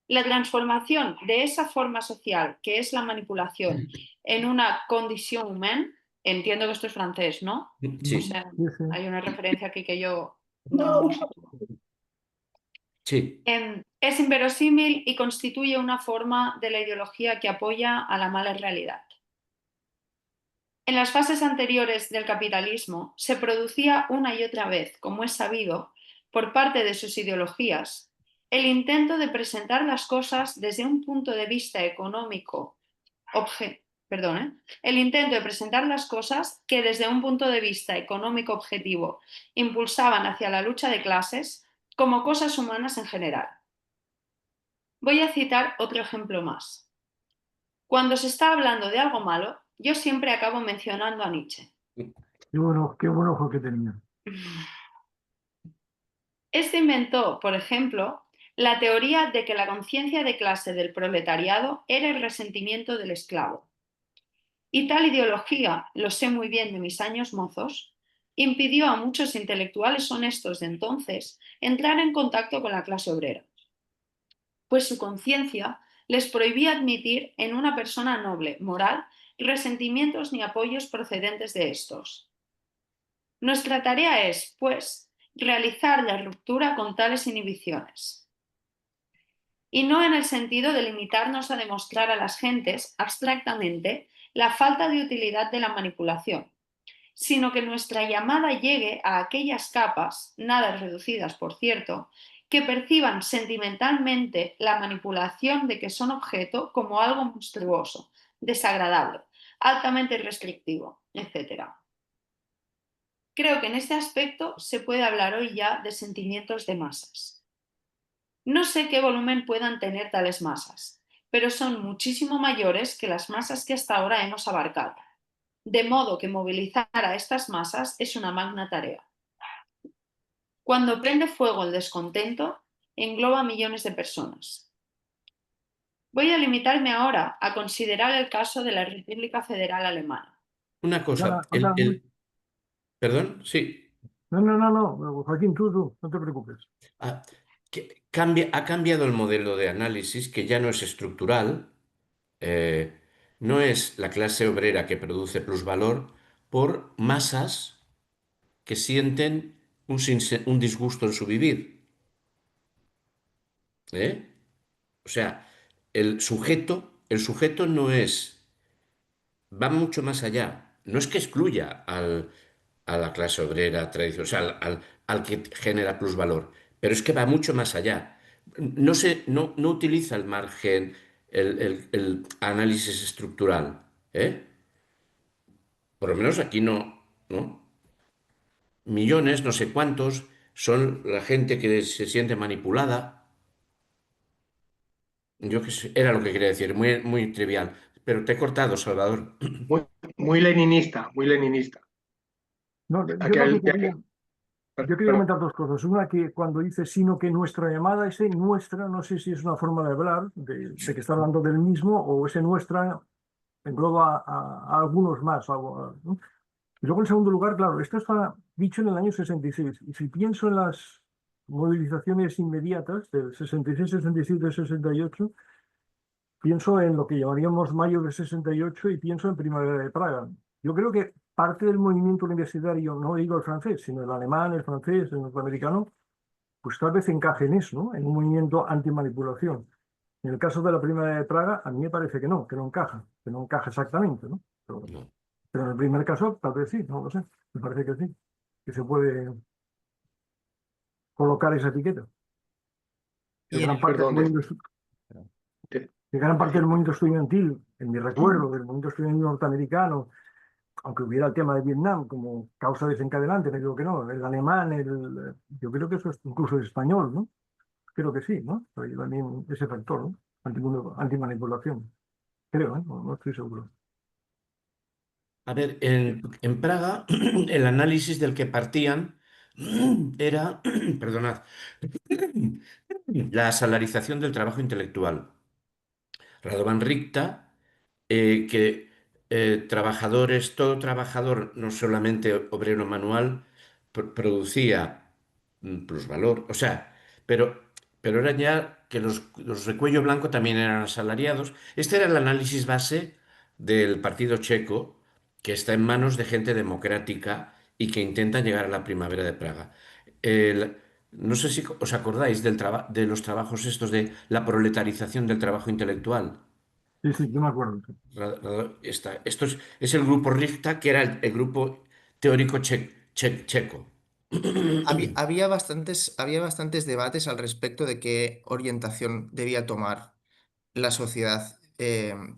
La transformación de esa forma social que es la manipulación en una condición humana, entiendo que esto es francés, ¿no? Sí. O sea, Sí, sí. hay una referencia aquí que yo no. Sí, Es inverosímil y constituye una forma de la ideología que apoya a la mala realidad. En las fases anteriores del capitalismo se producía una y otra vez, como es sabido, por parte de sus ideologías, el intento de presentar las cosas desde un punto de vista económico, el intento de presentar las cosas que desde un punto de vista económico objetivo impulsaban hacia la lucha de clases como cosas humanas en general. Voy a citar otro ejemplo más. Cuando se está hablando de algo malo, yo siempre acabo mencionando a Nietzsche. Qué buen ojo que tenía. Este inventó, por ejemplo, la teoría de que la conciencia de clase del proletariado era el resentimiento del esclavo. Y tal ideología, lo sé muy bien de mis años mozos, impidió a muchos intelectuales honestos de entonces entrar en contacto con la clase obrera, pues su conciencia les prohibía admitir en una persona noble, moral, resentimientos ni apoyos procedentes de estos. Nuestra tarea es, pues, realizar la ruptura con tales inhibiciones. Y no en el sentido de limitarnos a demostrar a las gentes abstractamente la falta de utilidad de la manipulación, sino que nuestra llamada llegue a aquellas capas, nada reducidas por cierto, que perciban sentimentalmente la manipulación de que son objeto como algo monstruoso, desagradable, altamente restrictivo, etc. Creo que en este aspecto se puede hablar hoy ya de sentimientos de masas. No sé qué volumen puedan tener tales masas, pero son muchísimo mayores que las masas que hasta ahora hemos abarcado, de modo que movilizar a estas masas es una magna tarea. Cuando prende fuego el descontento, engloba a millones de personas. Voy a limitarme ahora a considerar el caso de la República Federal Alemana. Una cosa, Ahora, perdón, sí. no, Joaquín, tú, no te preocupes. Ah, ha cambiado el modelo de análisis, que ya no es estructural, eh, no es la clase obrera que produce plusvalor por masas que sienten un disgusto en su vivir. ¿Eh? O sea, el sujeto no es, va mucho más allá. No es que excluya a la clase obrera tradicional, o sea, al que genera plusvalor, pero es que va mucho más allá. No utiliza el margen, el análisis estructural, ¿eh? Por lo menos aquí no, ¿no? Millones, no sé cuántos, son la gente que se siente manipulada. Yo que sé, era lo que quería decir, muy, muy trivial. Pero te he cortado, Salvador. Muy, muy leninista, muy leninista. No, yo lo que Aquel, quería, yo quería perdón, comentar dos cosas. Una, que cuando dice sino que nuestra llamada, ese nuestra, no sé si es una forma de hablar, de que está hablando del mismo, o ese nuestra engloba a algunos más. ¿No? Y luego, en segundo lugar, claro, esto está dicho en el año 66. Y si pienso en las movilizaciones inmediatas del 66, 67, 68, pienso en lo que llamaríamos mayo de 68 y pienso en primavera de Praga. Yo creo que parte del movimiento universitario, no digo el francés, sino el alemán, el francés, el norteamericano, pues tal vez encaje en eso, ¿no? En un movimiento antimanipulación. En el caso de la primavera de Praga, a mí me parece que no encaja exactamente, ¿no? No. Pero en el primer caso, tal vez sí, no lo sé. Me parece que sí, que se puede colocar esa etiqueta. Que Y en gran el, parte del perdón, movimiento, de- que gran parte del decir, movimiento estudiantil, en mi recuerdo, del movimiento estudiantil norteamericano, aunque hubiera el tema de Vietnam como causa desencadenante, me digo que no, el alemán, yo creo que eso es incluso el español, ¿no? Creo que sí, ¿no? Hay también ese factor, ¿no? Antimanipulación, creo, ¿eh? No estoy seguro. A ver, en Praga, el análisis del que partían era, perdonad, la salarización del trabajo intelectual. Radovan Ricta, que trabajadores, todo trabajador, no solamente obrero manual, producía plusvalor. O sea, pero era ya que los de cuello blanco también eran asalariados. Este era el análisis base del partido checo, que está en manos de gente democrática y que intenta llegar a la primavera de Praga. El- no sé si os acordáis de los trabajos estos de la proletarización del trabajo intelectual. Sí, sí, yo me acuerdo. Sí. Esto es el grupo Richta, que era el grupo teórico checo. había bastantes debates al respecto de qué orientación debía tomar la sociedad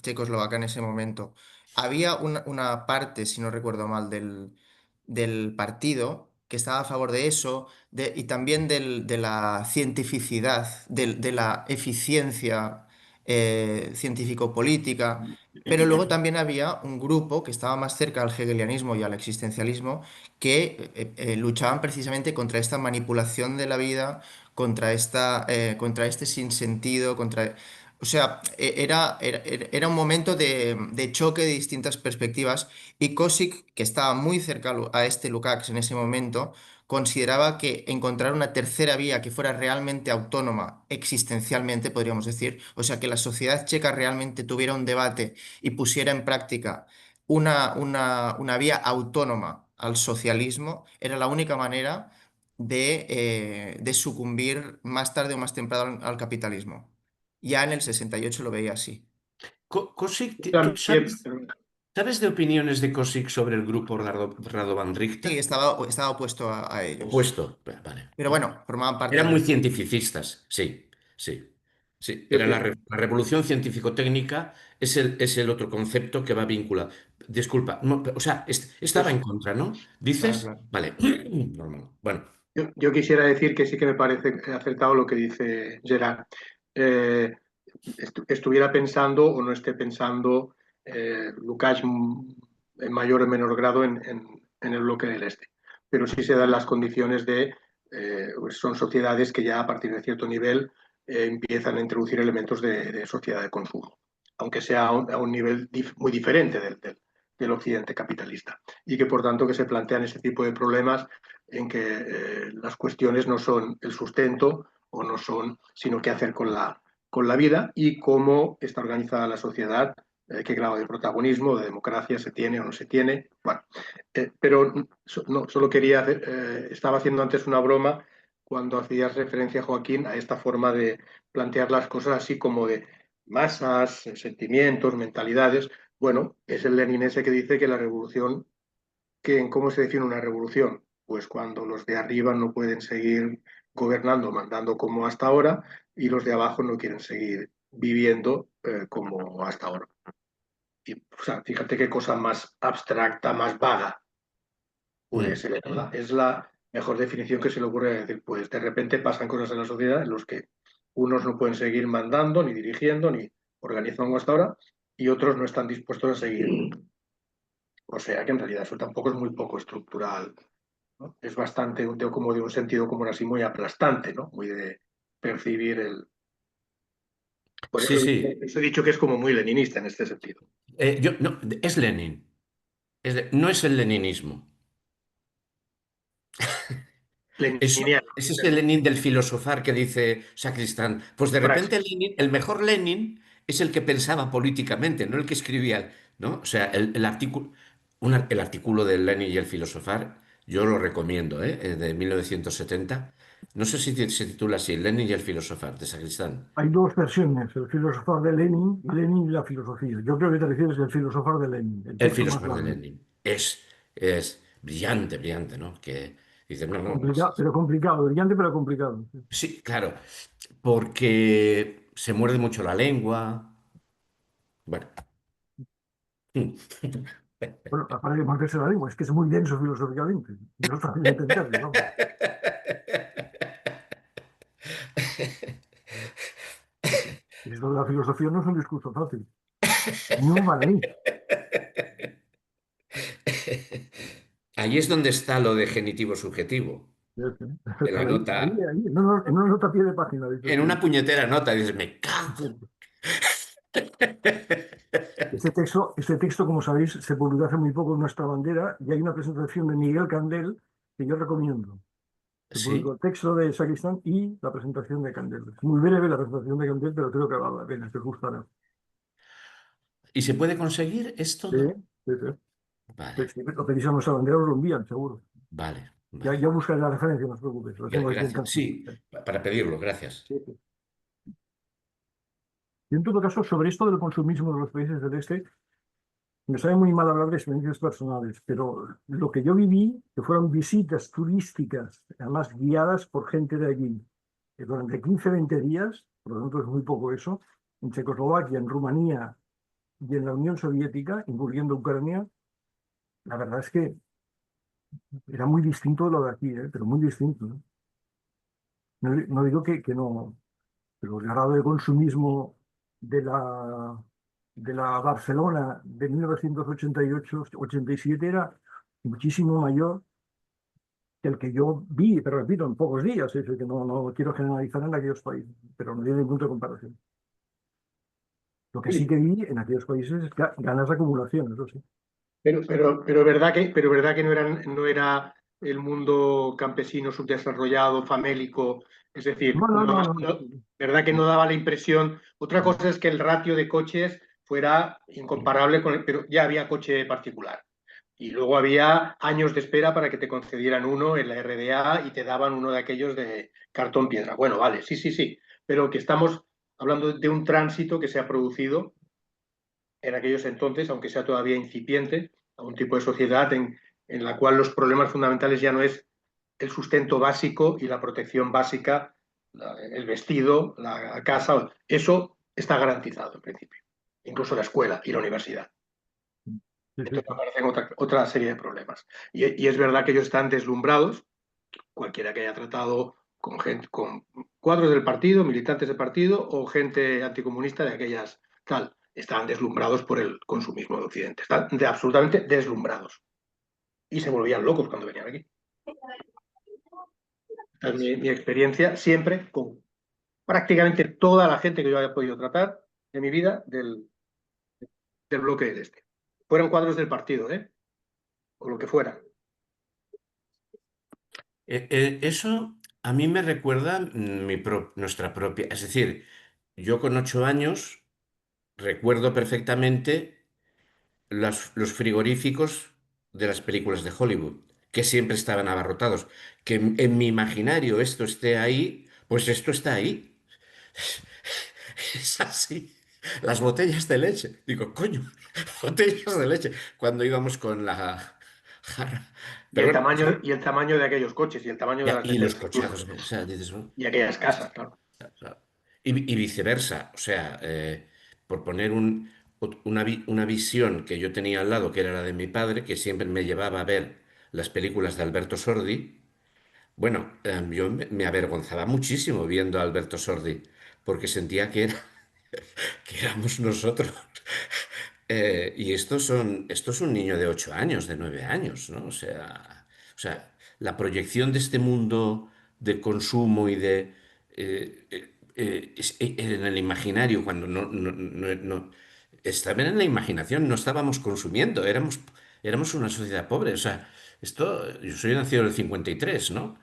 checoslovaca en ese momento. Había una parte, si no recuerdo mal, del partido que estaba a favor de eso y también de la cientificidad, de la eficiencia científico-política. Pero luego también había un grupo que estaba más cerca al hegelianismo y al existencialismo que luchaban precisamente contra esta manipulación de la vida, contra este sinsentido, o sea, era un momento de choque de distintas perspectivas y Cosick, que estaba muy cerca a este Lukács en ese momento, consideraba que encontrar una tercera vía que fuera realmente autónoma existencialmente, podríamos decir, o sea, que la sociedad checa realmente tuviera un debate y pusiera en práctica una vía autónoma al socialismo, era la única manera de sucumbir más tarde o más temprano al capitalismo. Ya en el 68 lo veía así. Kosick, también, ¿sabes de opiniones de Kosick sobre el grupo Radovan Sí, Richta? estaba opuesto a ellos. Opuesto. Vale. Pero bueno, formaban parte Eran de muy la... cientificistas, sí, sí. Sí, Yo era pienso- la revolución científico-técnica es el otro concepto que va vinculado. Disculpa, o sea, estaba pues, en contra, ¿no? Claro, ¿Dices? claro. Vale, normal. Bueno, yo quisiera decir que sí que me parece acertado lo que dice Gerard. Eh, estuviera pensando o no esté pensando Lukács en mayor o menor grado en el bloque del este. Pero sí se dan las condiciones de, pues son sociedades que ya a partir de cierto nivel empiezan a introducir elementos de sociedad de consumo, aunque sea a un nivel muy diferente del occidente capitalista. Y que por tanto que se plantean ese tipo de problemas en que las cuestiones no son el sustento o no son, sino qué hacer con la vida y cómo está organizada la sociedad, qué grado de protagonismo, de democracia se tiene o no se tiene. Bueno, pero no, solo quería hacer, estaba haciendo antes una broma cuando hacías referencia, Joaquín, a esta forma de plantear las cosas así como de masas, sentimientos, mentalidades. Bueno, es el Lenin ese que dice que la revolución, que en cómo se define una revolución, pues cuando los de arriba no pueden seguir gobernando, mandando como hasta ahora, y los de abajo no quieren seguir viviendo como hasta ahora. Y, o sea, fíjate qué cosa más abstracta, más vaga. Pues mm, es la mejor definición que se le ocurre decir, pues de repente pasan cosas en la sociedad en los que unos no pueden seguir mandando, ni dirigiendo, ni organizando como hasta ahora, y otros no están dispuestos a seguir. O sea que en realidad eso tampoco es muy poco estructural, ¿no? Es bastante como de un sentido común así muy aplastante, ¿no? Muy de percibir el... Por sí, sí. eso he dicho que es como muy leninista en este sentido. No, es Lenin. No es el leninismo. Leniniano, Ese es el Lenin del filosofar que dice Sacristán. Pues de praxis. repente Lenin, el mejor Lenin es el que pensaba políticamente, no el que escribía, ¿no? O sea, el artículo del Lenin y el filosofar, yo lo recomiendo, ¿eh? De 1970. No sé si se titula así, Lenin y el filosofar, de Sacristán. Hay dos versiones, el filosofar de Lenin y la filosofía. Yo creo que te refieres al filosofar de Lenin, el El texto más filosofar de largo. Lenin. Es brillante, brillante, ¿no? Que dice, no, no, Pero complicado, brillante pero complicado. Sí. sí, claro, porque se muerde mucho la lengua. Bueno. Bueno, aparte de morderse la lengua, es que es muy denso filosóficamente. No es fácil de entenderlo, ¿no? Y esto de la filosofía no es un discurso fácil, ni un para mí. Ahí es donde está lo de genitivo subjetivo. Sí, sí. En la nota, Ahí, no, no, en una nota a pie de página, dices en tú. una puñetera nota, dices, me Es cago. cierto. Este texto, como sabéis, se publicó hace muy poco en Nuestra Bandera y hay una presentación de Miguel Candel que yo recomiendo. Se publicó Sí. el texto de Sacristán y la presentación de Candel. Es muy breve la presentación de Candel, pero creo que vale la pena, que os gustará. ¿Y se puede conseguir? ¿Es Sí, todo? sí, sí. Vale, Si lo pedís a Nuestra Bandera, os lo envían, seguro. vale, Ya vale. buscaré la referencia, no os preocupéis, la tengo aquí en Gracias. casa. Sí, para pedirlo, gracias. Sí, sí. Y en todo caso, sobre esto del consumismo de los países del este, me sabe muy mal hablar de experiencias personales, pero lo que yo viví, que fueron visitas turísticas, además guiadas por gente de allí, que durante 15, 20 días, por lo tanto es muy poco eso, en Checoslovaquia, en Rumanía y en la Unión Soviética, incluyendo Ucrania, la verdad es que era muy distinto de lo de aquí, pero muy distinto, ¿no? No digo que no, pero el grado de consumismo de de la Barcelona de 1988-87 era muchísimo mayor que el que yo vi, pero repito, en pocos días, es decir, que no quiero generalizar en aquellos países, pero no tiene punto de comparación. Lo que sí que vi en aquellos países es ganas de acumulación, eso sí. Pero verdad que no era el mundo campesino subdesarrollado, famélico, es decir, No. verdad que no daba la impresión. Otra cosa es que el ratio de coches fuera incomparable con pero ya había coche particular. Y luego había años de espera para que te concedieran uno en la RDA y te daban uno de aquellos de cartón piedra. Bueno, vale, sí, pero que estamos hablando de un tránsito que se ha producido en aquellos entonces, aunque sea todavía incipiente, a un tipo de sociedad en la cual los problemas fundamentales ya no es el sustento básico y la protección básica el vestido, la casa, eso está garantizado en principio. Incluso la escuela y la universidad. Sí, sí, Entonces sí. aparecen otra serie de problemas. Y es verdad que ellos están deslumbrados, cualquiera que haya tratado con gente, con cuadros del partido, militantes del partido o gente anticomunista de aquellas tal, están deslumbrados por el consumismo de Occidente, están absolutamente deslumbrados y se volvían locos cuando venían aquí. Esta es mi experiencia siempre con prácticamente toda la gente que yo haya podido tratar en mi vida del bloque de este. Fueron cuadros del partido, ¿eh? O lo que fuera. Eso a mí me recuerda nuestra propia, es decir, yo con 8 años recuerdo perfectamente los frigoríficos de las películas de Hollywood, que siempre estaban abarrotados. Que en mi imaginario esto esté ahí, pues esto está ahí. Es así. Las botellas de leche. Digo, coño, botellas de leche. Cuando íbamos con la jarra. Pero bueno, Y el tamaño de aquellos coches y el tamaño de las y los necesidades incluso. cochazos. O sea, dices, bueno, Y aquellas casas, claro. claro. Y viceversa. O sea, por poner una visión que yo tenía al lado, que era la de mi padre, que siempre me llevaba a ver las películas de Alberto Sordi. Bueno, yo me avergonzaba muchísimo viendo a Alberto Sordi, porque sentía que éramos nosotros. Y esto es un niño de 8 años, de 9 años, ¿no? O sea, la proyección de este mundo de consumo y en el imaginario, cuando estaba en la imaginación, no estábamos consumiendo, éramos una sociedad pobre. O sea, yo soy nacido en el 53, ¿no?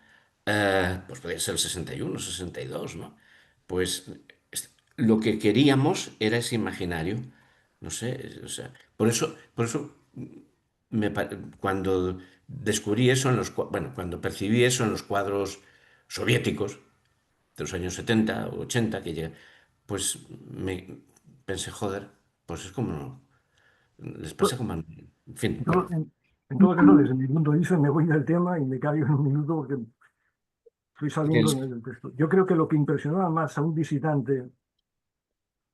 Pues podría ser el 61, 62, ¿no? Pues lo que queríamos era ese imaginario. No sé, o sea, por eso cuando descubrí eso bueno, cuando percibí eso en los cuadros soviéticos de los años 70 o 80 pues me pensé, joder, pues es como, les pasa como, en fin, En todo, bueno, en todo caso, desde mi punto de vista, me voy del tema y me callo en un minuto porque estoy saliendo en el texto. Yo creo que lo que impresionaba más a un visitante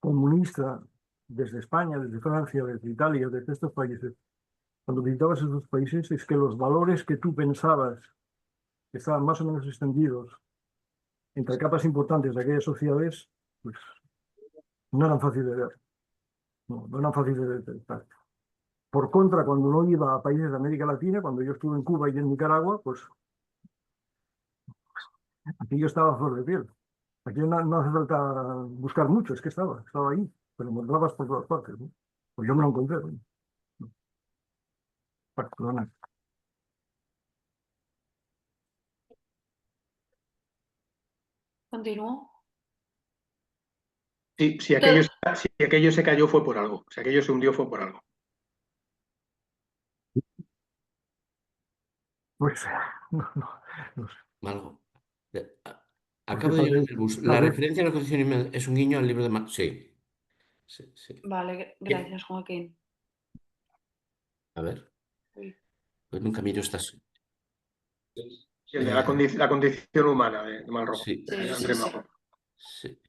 comunista desde España, desde Francia, desde Italia, desde estos países, cuando visitabas esos países, es que los valores que tú pensabas que estaban más o menos extendidos entre capas importantes de aquellas sociedades, pues no eran fáciles de ver, no eran fáciles de detectar. Por contra, cuando uno iba a países de América Latina, cuando yo estuve en Cuba y en Nicaragua, pues aquí yo estaba a flor de piel. Aquí no hace falta buscar mucho, es que estaba ahí, pero lo encontrabas por todas partes, ¿no? Pues yo me lo encontré, ¿no? Perdona. Continúo. Si aquello se cayó fue por algo, si aquello se hundió fue por algo. Pues no sé. algo. Porque Acabo de llegar del bus. tal La vez, referencia a la Constitución es un guiño al libro de... Sí, sí, sí. Vale, ¿Qué? gracias, Joaquín. A ver, Uy. pues nunca miro estas... El de eh, la condición humana de Malraux, sí, Sí, de sí, André sí. Malraux. sí.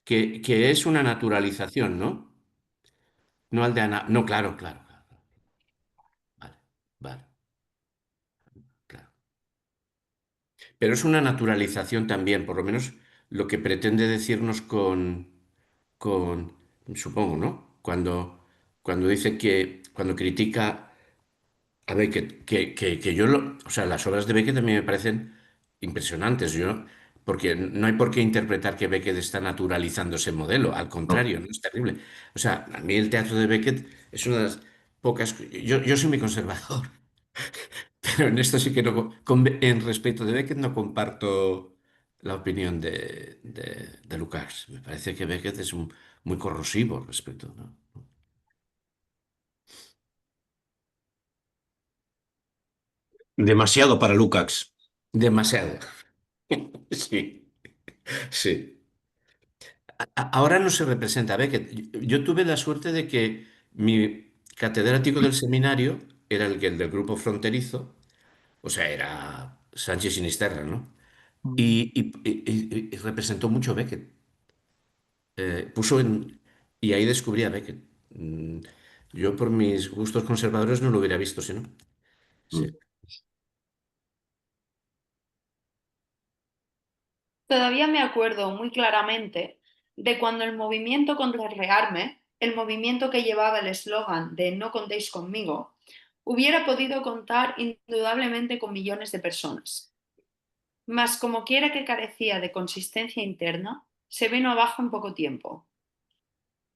Que es una naturalización, ¿no? No al de Ana. No, claro, claro, claro. Vale, vale, claro. Pero es una naturalización también, por lo menos lo que pretende decirnos con, supongo, ¿no? Cuando dice cuando critica a Beckett, que o sea, las obras de Beckett también me parecen impresionantes, porque no hay por qué interpretar que Beckett está naturalizando ese modelo, al no, contrario, ¿no? Es terrible. O sea, a mí el teatro de Beckett es una de las pocas... Yo soy muy conservador, pero en esto sí que no, en respecto de Beckett no comparto la opinión de Lukács. Me parece que Beckett es muy corrosivo al respecto, ¿no? Demasiado para Lukács. Demasiado. Sí, sí. Ahora no se representa. Beckett. Yo tuve la suerte de que mi catedrático del seminario era el del grupo fronterizo, o sea, era Sánchez Sinisterra, ¿no? y representó mucho Beckett. Puso en... Y ahí descubrí a Beckett. Yo por mis gustos conservadores no lo hubiera visto, si no. Sí. Todavía me acuerdo muy claramente de cuando el movimiento contra el rearme, el movimiento que llevaba el eslogan de "No contéis conmigo", hubiera podido contar indudablemente con millones de personas. Mas como quiera que carecía de consistencia interna, se vino abajo en poco tiempo.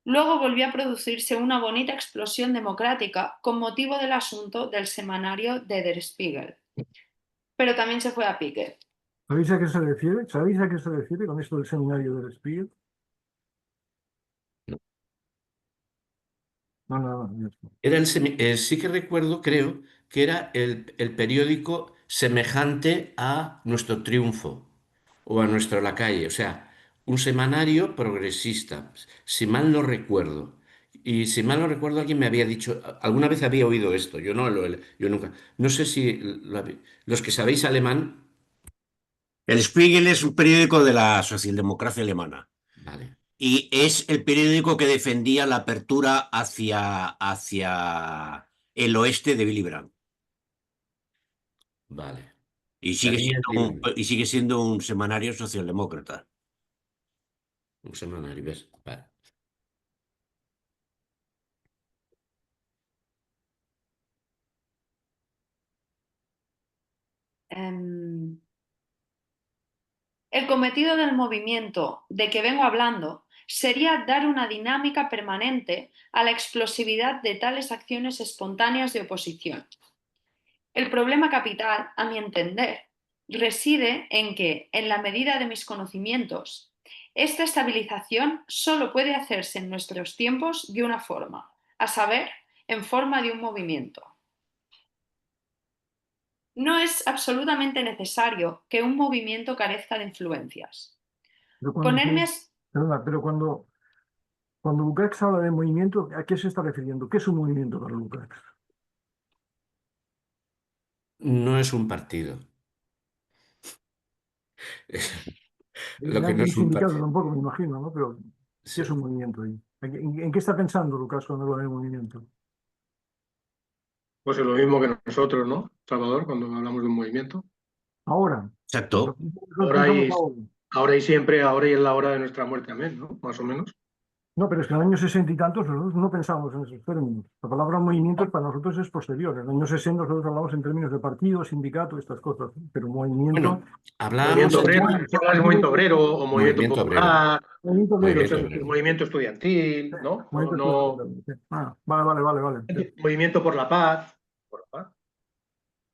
Luego volvió a producirse una bonita explosión democrática con motivo del asunto del semanario de Der Spiegel, pero también se fue a pique. ¿Sabéis a qué se refiere? ¿Sabéis a qué se refiere con esto del seminario del Spiegel? No, no, no. Era sí que recuerdo, creo, que era el periódico semejante a Nuestro Triunfo o a Nuestro Lacalle, o sea, un semanario progresista, si mal no recuerdo. Y si mal no recuerdo, alguien me había dicho, alguna vez había oído esto, yo no yo nunca, no sé si los que sabéis alemán, El Spiegel es un periódico de la socialdemocracia alemana vale, y es el periódico que defendía la apertura hacia el oeste de Willy Brandt. vale, Y la sigue línea siendo de Iberia, y sigue siendo un semanario socialdemócrata. un semanario, ¿ves? Vale. El cometido del movimiento de que vengo hablando sería dar una dinámica permanente a la explosividad de tales acciones espontáneas de oposición. El problema capital, a mi entender, reside en que, en la medida de mis conocimientos, esta estabilización solo puede hacerse en nuestros tiempos de una forma, a saber, en forma de un movimiento. No es absolutamente necesario que un movimiento carezca de influencias. Pero cuando, Ponerme a... perdona, pero cuando Lukács habla de movimiento, ¿a qué se está refiriendo? ¿Qué es un movimiento para Lukács? No es un partido. Lo que no Un es un sindicato partido. tampoco, me imagino, ¿no? Pero ¿qué es un movimiento ahí? ¿En qué está pensando Lucas cuando habla de movimiento? Pues es lo mismo que nosotros, ¿no, Salvador, cuando hablamos de un movimiento? Ahora. Exacto. Nosotros Ahora pensamos y, ahora. ahora y siempre, ahora y en la hora de nuestra muerte, amén, ¿no? Más o menos. No, pero es que en el año 60 y tantos nosotros no pensamos en esos términos. La palabra movimiento para nosotros es posterior. En el año 60 nosotros hablamos en términos de partido, sindicato, estas cosas. Pero movimiento, Bueno, hablábamos Movimiento en... obrero, movimiento, es movimiento obrero o movimiento Movimiento obrero. popular, movimiento obrero, Movimiento sí, el obrero. movimiento estudiantil, ¿no? No, movimiento no, estudiantil, sí. Vale. Sí. movimiento por la paz,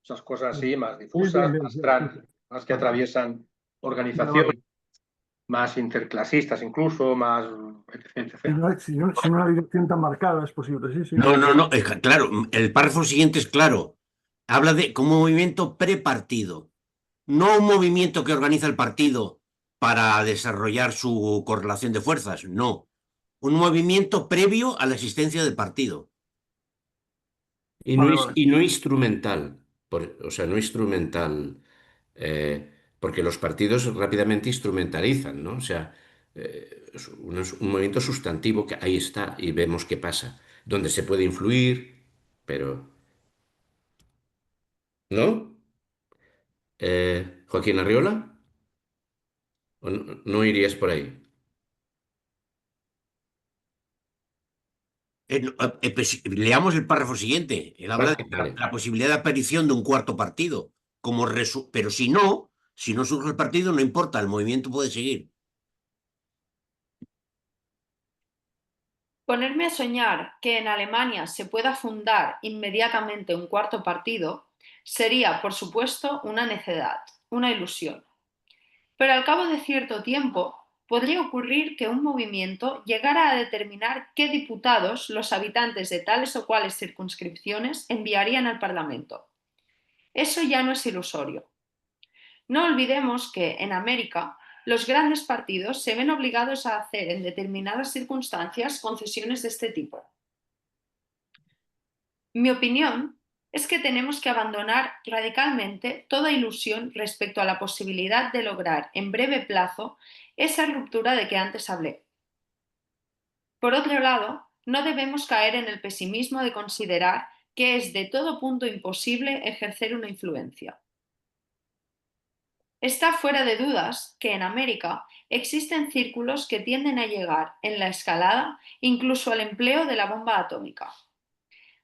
esas cosas así más Sí, bien, difusas, bien, más, sí, sí, sí. más que atraviesan Vale. organizaciones, más interclasistas incluso, más, etc, Si etc. no, sin una dirección tan marcada es posible, sí, sí. No, claro, el párrafo siguiente es claro. Habla de como movimiento prepartido, no un movimiento que organiza el partido para desarrollar su correlación de fuerzas, no. Un movimiento previo a la existencia del partido. Vale, vale. Y no instrumental, o sea, no instrumental, porque los partidos rápidamente instrumentalizan, ¿no? O sea, es un movimiento sustantivo que ahí está y vemos qué pasa, donde se puede influir, pero, ¿no? Joaquín Arriola, ¿o no, no irías por ahí? Leamos el párrafo siguiente. Él habla de Vale. la posibilidad de aparición de un cuarto partido. Pero si no surge el partido, no importa, el movimiento puede seguir. Ponerme a soñar que en Alemania se pueda fundar inmediatamente un cuarto partido sería, por supuesto, una necedad, una ilusión. Pero al cabo de cierto tiempo podría ocurrir que un movimiento llegara a determinar qué diputados los habitantes de tales o cuales circunscripciones enviarían al Parlamento. Eso ya no es ilusorio. No olvidemos que en América los grandes partidos se ven obligados a hacer en determinadas circunstancias concesiones de este tipo. Mi opinión es que tenemos que abandonar radicalmente toda ilusión respecto a la posibilidad de lograr en breve plazo esa ruptura de que antes hablé. Por otro lado, no debemos caer en el pesimismo de considerar que es de todo punto imposible ejercer una influencia. Está fuera de dudas que en América existen círculos que tienden a llegar en la escalada incluso al empleo de la bomba atómica.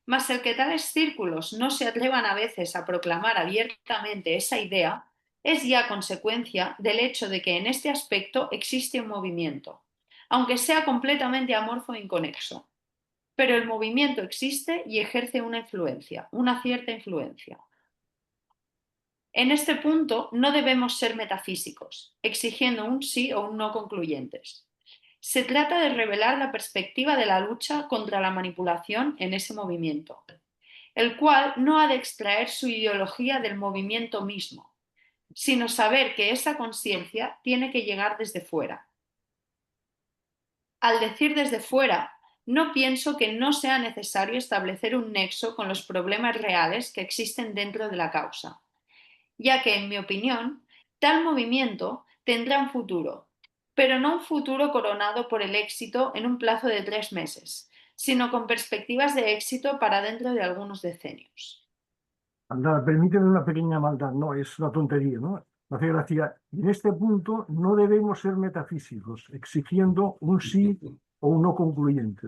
Mas el que tales círculos no se atrevan a veces a proclamar abiertamente esa idea es ya consecuencia del hecho de que en este aspecto existe un movimiento, aunque sea completamente amorfo e inconexo. Pero el movimiento existe y ejerce una influencia, una cierta influencia. En este punto no debemos ser metafísicos, exigiendo un sí o un no concluyentes. Se trata de revelar la perspectiva de la lucha contra la manipulación en ese movimiento, el cual no ha de extraer su ideología del movimiento mismo, sino saber que esa conciencia tiene que llegar desde fuera. Al decir desde fuera, no pienso que no sea necesario establecer un nexo con los problemas reales que existen dentro de la causa, ya que, en mi opinión, tal movimiento tendrá un futuro, pero no un futuro coronado por el éxito en un plazo de 3 meses, sino con perspectivas de éxito para dentro de algunos decenios. Anda, permíteme una pequeña maldad, no, es una tontería, ¿no? Me hace gracia. En este punto no debemos ser metafísicos, exigiendo un sí o un no concluyente.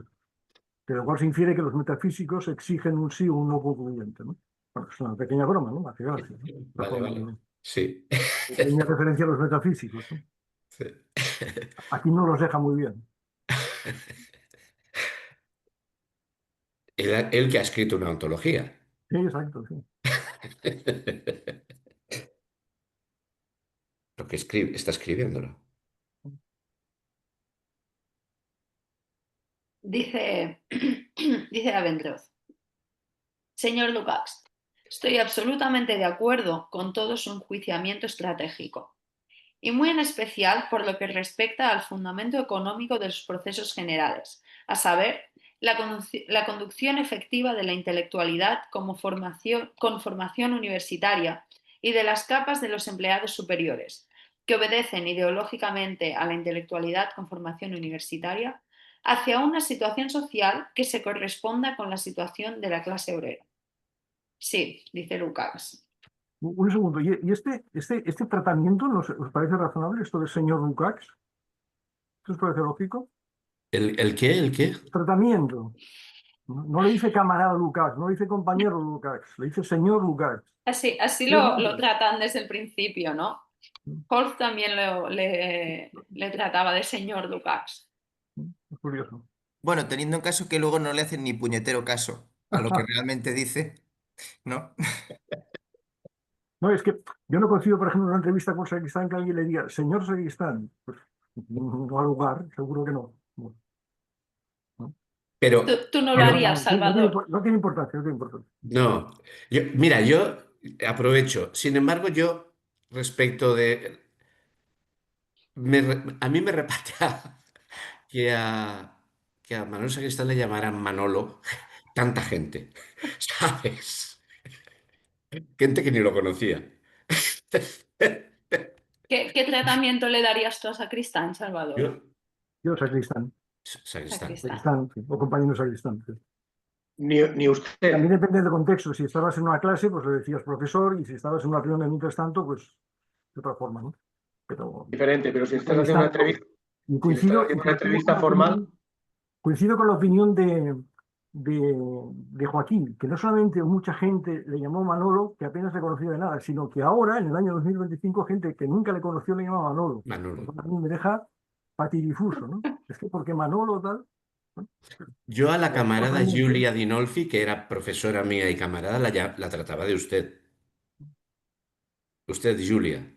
De lo cual se infiere que los metafísicos exigen un sí o un no concluyente, ¿no? Bueno, es una pequeña broma, ¿no? Me hace gracia, ¿no? Vale, vale. Sí. Pequeña referencia a los metafísicos, ¿no? Sí. Aquí no los deja muy bien. Él que ha escrito una ontología. Sí, exacto, sí. Lo que escribe, está escribiéndolo. Dice, dice Abendroth: Señor Lukács, estoy absolutamente de acuerdo con todo su enjuiciamiento estratégico, y muy en especial por lo que respecta al fundamento económico de los procesos generales, a saber, la conducción efectiva de la intelectualidad con formación universitaria y de las capas de los empleados superiores, que obedecen ideológicamente a la intelectualidad con formación universitaria, hacia una situación social que se corresponda con la situación de la clase obrera. Sí, dice Lukács. Un segundo, ¿y este tratamiento os parece razonable, esto del señor Lukács? ¿Esto os parece lógico? ¿El qué? ¿El qué? Tratamiento. No le dice camarada Lukács, no le dice compañero Lukács, le dice señor Lukács. Así ¿Qué lo nombre? tratan desde el principio, ¿no? Holz también le trataba de señor Lukács. Es curioso. Bueno, teniendo en caso que luego no le hacen ni puñetero caso a lo que realmente dice, ¿no? No, es que yo no consigo, por ejemplo, una entrevista con Saguistán que alguien le diga, señor Saguistán, pues no al lugar, seguro que no. No, Pero, Tú no lo pero harías, no tiene, Salvador. no tiene importancia, no tiene importancia. no. Mira, yo aprovecho. Sin embargo, yo respecto de... a mí me repatea que que a Manuel Sacristán le llamaran Manolo tanta gente, ¿sabes? Gente que ni lo conocía. ¿Qué tratamiento le darías tú a Sacristán, Salvador? Yo, Yo, Sacristán, Sacristán. Sacristán. Sí, o compañero Sacristán. Sí. Ni usted. También depende del contexto. Si estabas en una clase, pues le decías profesor, y si estabas en una reunión de mientras tanto, pues de otra forma, ¿no? Pero Diferente, pero si estás haciendo una entrevista, y si estás haciendo una entrevista formal, coincido con la opinión de Joaquín, que no solamente mucha gente le llamó Manolo, que apenas le conocía de nada, sino que ahora, en el año 2025, gente que nunca le conoció le llama Manolo. Manolo. A mí me deja patidifuso, ¿no? Es que porque Manolo tal... ¿no? Yo a la camarada Sorprendente. Giulia Dinolfi, que era profesora mía y camarada, la trataba de usted. Usted, Giulia,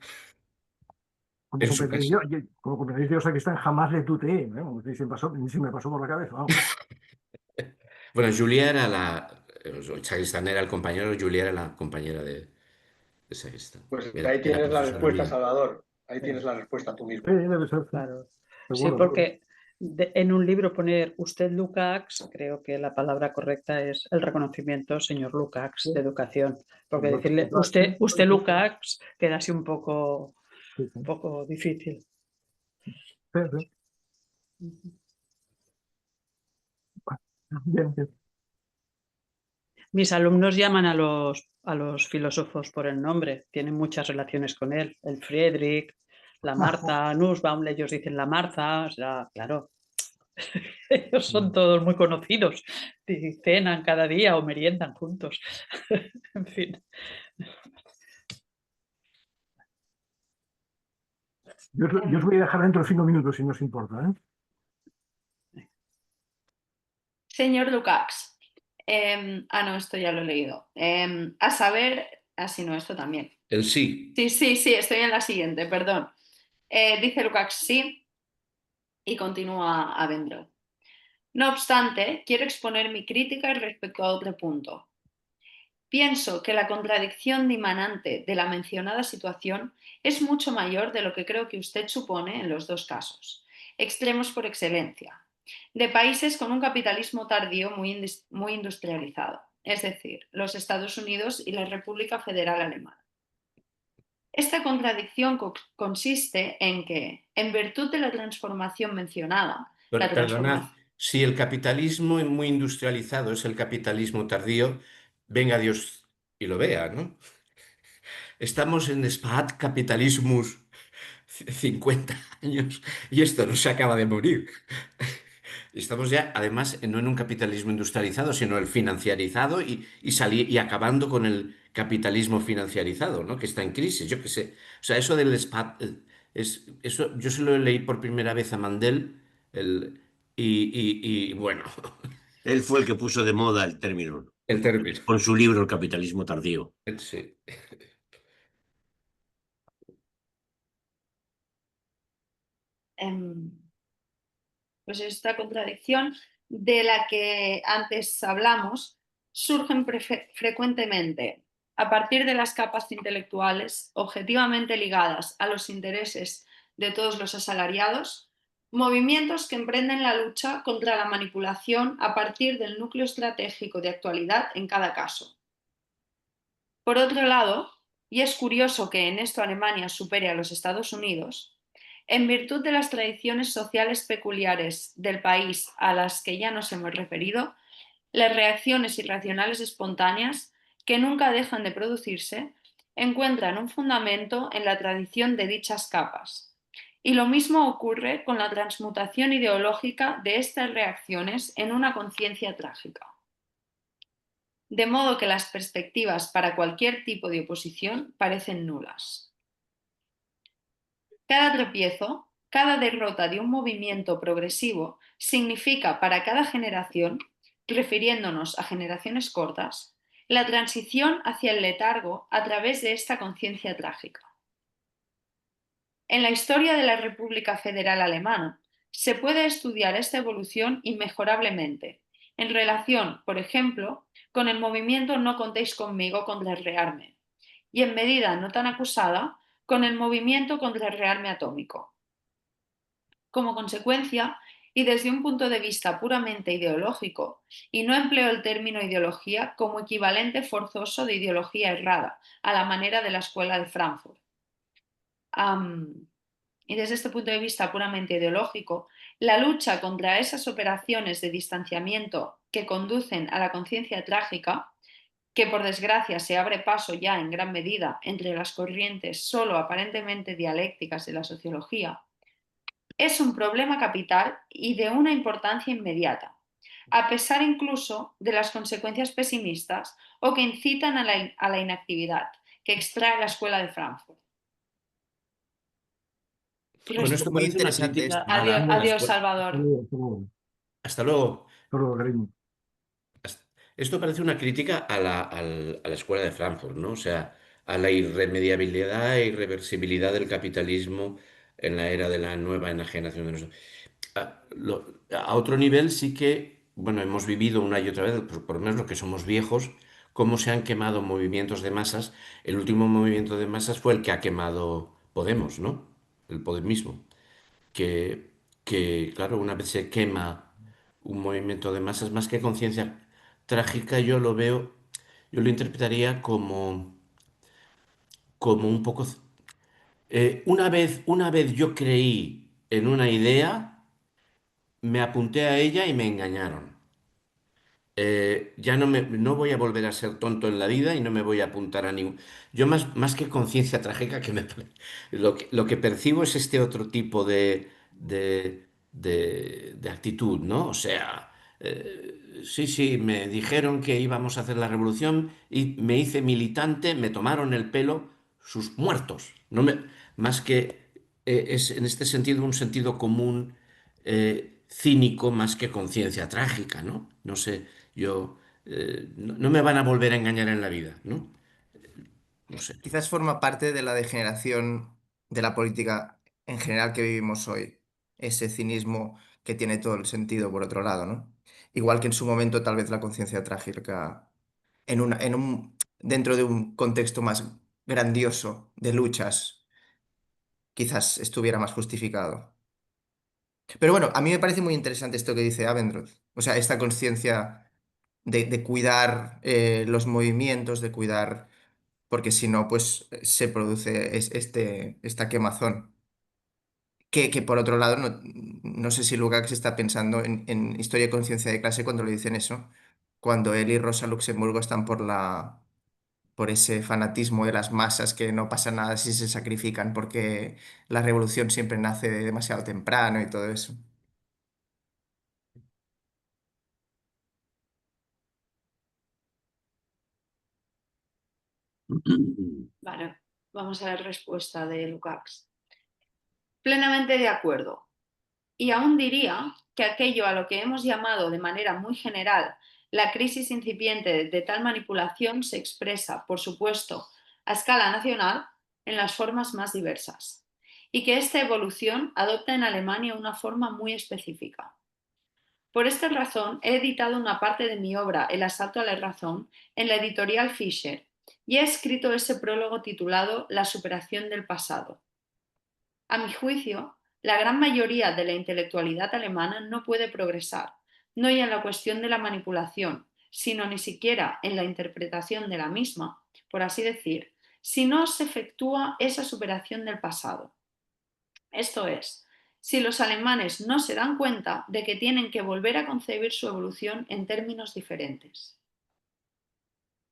Como en su comprenderéis, casa. como comprenderéis, yo Sacristán jamás le tuteé, ¿no? Ni se me pasó por la cabeza, vamos. Bueno, Julia era Sacristán era el compañero, Julia era la compañera de Sacristán. pues ahí Era tienes la profesora respuesta, mía. Salvador. Ahí Sí, tienes la respuesta tú Sí, mismo. debe ser, sí. claro. Sí, Seguro. porque en un libro poner usted Lukács, creo que la palabra correcta es el reconocimiento, señor Lukács, de educación. Porque decirle usted Lukács queda así un poco difícil. Sí, sí. Bien, bien. Mis alumnos llaman a los filósofos por el nombre, tienen muchas relaciones con él. El Friedrich, la Martha, Nussbaum, ellos dicen la Martha, o sea, claro, ellos son todos muy conocidos y cenan cada día o meriendan juntos. En fin. Yo os voy a dejar dentro de 5 minutos, si no os importa, ¿eh? Señor Lukács, no, esto ya lo he leído. A saber, así no, esto también. El sí. Sí, estoy en la siguiente, perdón. Dice Lukács sí y continúa Abendroth. No obstante, quiero exponer mi crítica respecto a otro punto. Pienso que la contradicción dimanante de la mencionada situación es mucho mayor de lo que creo que usted supone en los dos casos, extremos por excelencia, de países con un capitalismo tardío muy industrializado, es decir, los Estados Unidos y la República Federal Alemana. Esta contradicción consiste en que, en virtud de la transformación mencionada, Perdonad, si el capitalismo muy industrializado es el capitalismo tardío, venga Dios y lo vea, ¿no? Estamos en Capitalismus 50 años y esto no se acaba de morir. Estamos ya, además, no en un capitalismo industrializado, sino el financiarizado y acabando con el capitalismo financiarizado, ¿no? Que está en crisis, yo qué sé. O sea, eso del eso, yo se lo leí por primera vez a Mandel y bueno, Él fue el que puso de moda el término el término. con su libro El capitalismo tardío. Sí. Pues esta contradicción de la que antes hablamos surgen frecuentemente a partir de las capas intelectuales objetivamente ligadas a los intereses de todos los asalariados, movimientos que emprenden la lucha contra la manipulación a partir del núcleo estratégico de actualidad en cada caso. Por otro lado, y es curioso que en esto Alemania supere a los Estados Unidos, en virtud de las tradiciones sociales peculiares del país a las que ya nos hemos referido, las reacciones irracionales espontáneas, que nunca dejan de producirse, encuentran un fundamento en la tradición de dichas capas. Y lo mismo ocurre con la transmutación ideológica de estas reacciones en una conciencia trágica. De modo que las perspectivas para cualquier tipo de oposición parecen nulas. Cada tropiezo, cada derrota de un movimiento progresivo significa para cada generación, refiriéndonos a generaciones cortas, la transición hacia el letargo a través de esta conciencia trágica. En la historia de la República Federal Alemana se puede estudiar esta evolución inmejorablemente, en relación, por ejemplo, con el movimiento No contéis conmigo contra el rearme, y en medida no tan acusada, con el movimiento contra el rearme atómico. Como consecuencia, y desde un punto de vista puramente ideológico, y no empleo el término ideología como equivalente forzoso de ideología errada, a la manera de la Escuela de Frankfurt. Y desde este punto de vista puramente ideológico, la lucha contra esas operaciones de distanciamiento que conducen a la conciencia trágica, que por desgracia se abre paso ya en gran medida entre las corrientes solo aparentemente dialécticas de la sociología, es un problema capital y de una importancia inmediata, a pesar incluso de las consecuencias pesimistas o que incitan a la inactividad que extrae la Escuela de Frankfurt. Bueno, esto Muy parece una interesante crítica esto. a Adiós, Salvador. Hasta luego. Cariño. Esto parece una crítica a la escuela de Frankfurt, ¿no? O sea, a la irremediabilidad e irreversibilidad del capitalismo en la era de la nueva enajenación de nosotros. A otro nivel sí que, bueno, hemos vivido una y otra vez, por lo menos los que somos viejos, cómo se han quemado movimientos de masas. El último movimiento de masas fue el que ha quemado Podemos, ¿no? El Podemismo, que que, claro, una vez se quema un movimiento de masas, más que conciencia trágica, yo lo veo, yo lo interpretaría como un poco... una vez yo creí en una idea, me apunté a ella y me engañaron. Ya no voy a volver a ser tonto en la vida y no me voy a apuntar a ningún... Yo más que conciencia trágica, lo que percibo es este otro tipo de actitud, ¿no? O sea, sí, sí, me dijeron que íbamos a hacer la revolución y me hice militante, me tomaron el pelo sus muertos. Más que es en este sentido un sentido común cínico más que conciencia trágica, ¿no? No sé, yo no me van a volver a engañar en la vida, ¿no? No sé. Quizás forma parte de la degeneración de la política en general que vivimos hoy, ese cinismo que tiene todo el sentido por otro lado, ¿no? Igual que en su momento tal vez la conciencia trágica dentro de un contexto más grandioso de luchas, quizás estuviera más justificado. Pero bueno, a mí me parece muy interesante esto que dice Abendroth, o sea, esta conciencia de cuidar los movimientos, de cuidar porque si no, pues se produce esta quemazón. Que por otro lado, no sé si Lukács está pensando en historia y conciencia de clase cuando le dicen eso, cuando él y Rosa Luxemburgo están por ese fanatismo de las masas, que no pasa nada si se sacrifican porque la revolución siempre nace demasiado temprano y todo eso. Vale, vamos a ver respuesta de Lukács. Plenamente de acuerdo. Y aún diría que aquello a lo que hemos llamado de manera muy general la crisis incipiente de tal manipulación se expresa, por supuesto, a escala nacional en las formas más diversas, y que esta evolución adopta en Alemania una forma muy específica. Por esta razón, he editado una parte de mi obra El asalto a la razón en la editorial Fischer y he escrito ese prólogo titulado La superación del pasado. A mi juicio, la gran mayoría de la intelectualidad alemana no puede progresar, no ya en la cuestión de la manipulación, sino ni siquiera en la interpretación de la misma, por así decir, si no se efectúa esa superación del pasado. Esto es, si los alemanes no se dan cuenta de que tienen que volver a concebir su evolución en términos diferentes.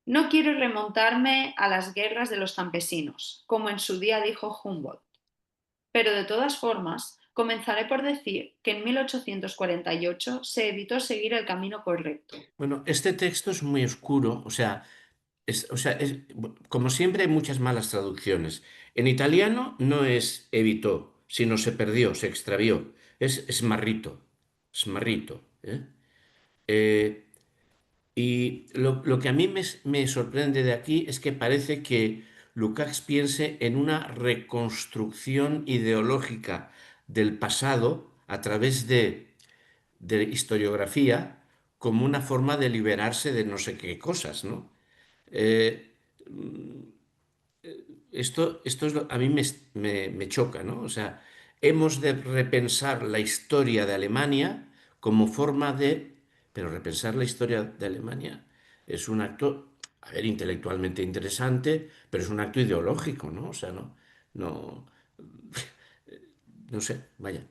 No quiero remontarme a las guerras de los campesinos, como en su día dijo Humboldt. Pero de todas formas, comenzaré por decir que en 1848 se evitó seguir el camino correcto. Bueno, este texto es muy oscuro, como siempre hay muchas malas traducciones. En italiano no es evitó, sino se perdió, se extravió. Es smarrito, smarrito. Eh, y lo que a mí me sorprende de aquí es que parece que Lukács piense en una reconstrucción ideológica del pasado a través de historiografía como una forma de liberarse de no sé qué cosas, ¿no? Eh, a mí me choca, ¿no? O sea, hemos de repensar la historia de Alemania como forma de... Pero repensar la historia de Alemania es un acto, a ver, intelectualmente interesante, pero es un acto ideológico, ¿no? O sea, no, no sé, vaya.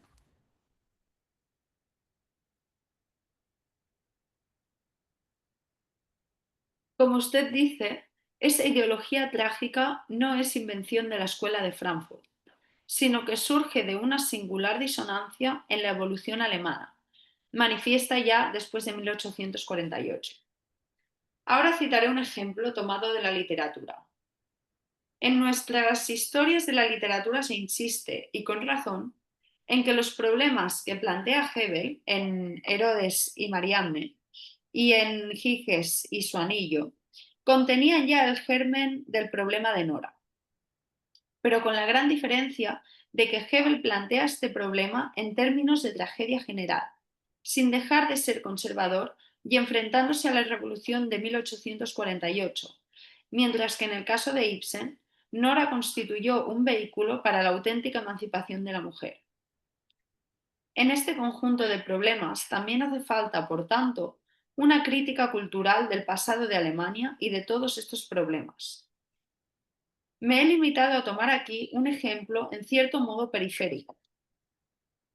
Como usted dice, esa ideología trágica no es invención de la Escuela de Frankfurt, sino que surge de una singular disonancia en la evolución alemana, manifiesta ya después de 1848. Ahora citaré un ejemplo tomado de la literatura. En nuestras historias de la literatura se insiste, y con razón, en que los problemas que plantea Hebel en Herodes y Mariamne y en Giges y su anillo contenían ya el germen del problema de Nora, pero con la gran diferencia de que Hebel plantea este problema en términos de tragedia general, sin dejar de ser conservador y enfrentándose a la revolución de 1848, mientras que en el caso de Ibsen, Nora constituyó un vehículo para la auténtica emancipación de la mujer. En este conjunto de problemas también hace falta, por tanto, una crítica cultural del pasado de Alemania y de todos estos problemas. Me he limitado a tomar aquí un ejemplo en cierto modo periférico,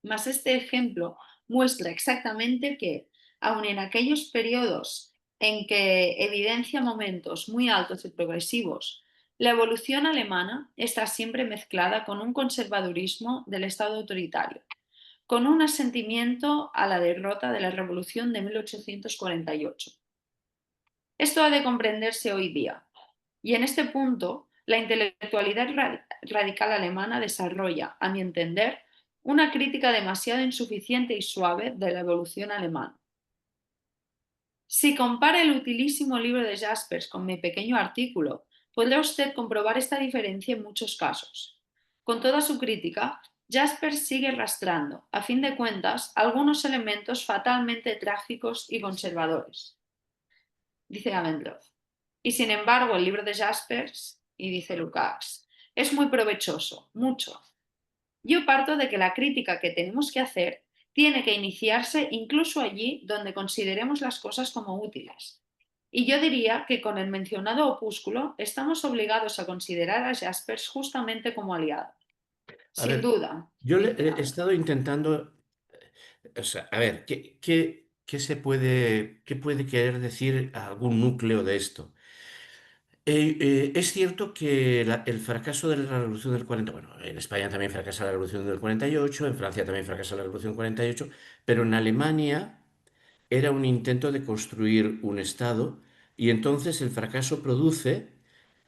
mas este ejemplo muestra exactamente que, aun en aquellos periodos en que evidencia momentos muy altos y progresivos, la evolución alemana está siempre mezclada con un conservadurismo del Estado autoritario, con un asentimiento a la derrota de la Revolución de 1848. Esto ha de comprenderse hoy día, y en este punto la intelectualidad radical alemana desarrolla, a mi entender, una crítica demasiado insuficiente y suave de la evolución alemana. Si compara el utilísimo libro de Jaspers con mi pequeño artículo, podrá usted comprobar esta diferencia en muchos casos. Con toda su crítica, Jaspers sigue arrastrando, a fin de cuentas, algunos elementos fatalmente trágicos y conservadores. Dice Abendroth. Y sin embargo, el libro de Jaspers, y dice Lukács, es muy provechoso, mucho. Yo parto de que la crítica que tenemos que hacer tiene que iniciarse incluso allí donde consideremos las cosas como útiles. Y yo diría que con el mencionado opúsculo estamos obligados a considerar a Jaspers justamente como aliado. A Sin ver, duda. yo Dice he Abendroth. estado intentando, o sea, a ver, qué puede querer decir algún núcleo de esto? Es cierto que el fracaso de la Revolución del 40, bueno, en España también fracasa la Revolución del 48, en Francia también fracasa la Revolución del 48, pero en Alemania era un intento de construir un Estado y entonces el fracaso produce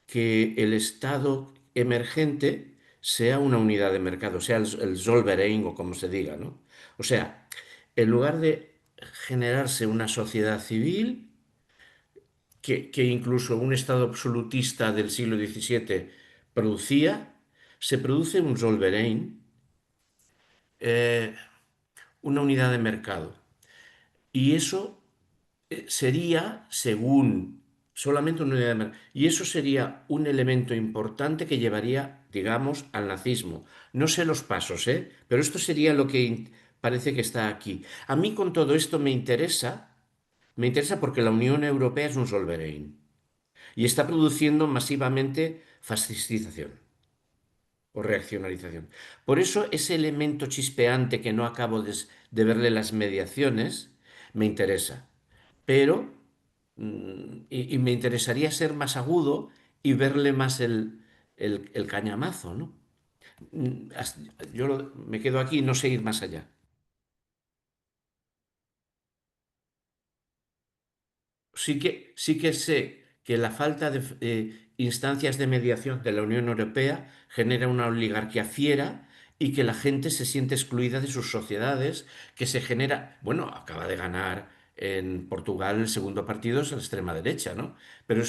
que el Estado emergente sea una unidad de mercado, sea el Zollverein o como se diga, ¿no? O sea, en lugar de generarse una sociedad civil, que incluso un Estado absolutista del siglo XVII producía, se produce un Zollverein, eh, una unidad de mercado. Y eso sería, según solamente una unidad de mercado, y eso sería un elemento importante que llevaría, digamos, al nazismo. No sé los pasos, ¿eh? Pero esto sería lo que parece que está aquí. A mí con todo esto me interesa porque la Unión Europea es un Zollverein y está produciendo masivamente fascistización o reaccionarización. Por eso ese elemento chispeante que no acabo de verle las mediaciones me interesa. Pero, y me interesaría ser más agudo y verle más el cañamazo, ¿no? Yo me quedo aquí y no sé ir más allá. Sí que sé que la falta de instancias de mediación de la Unión Europea genera una oligarquía fiera y que la gente se siente excluida de sus sociedades, que se genera, bueno, acaba de ganar en Portugal el segundo partido es la extrema derecha, ¿no? Pero a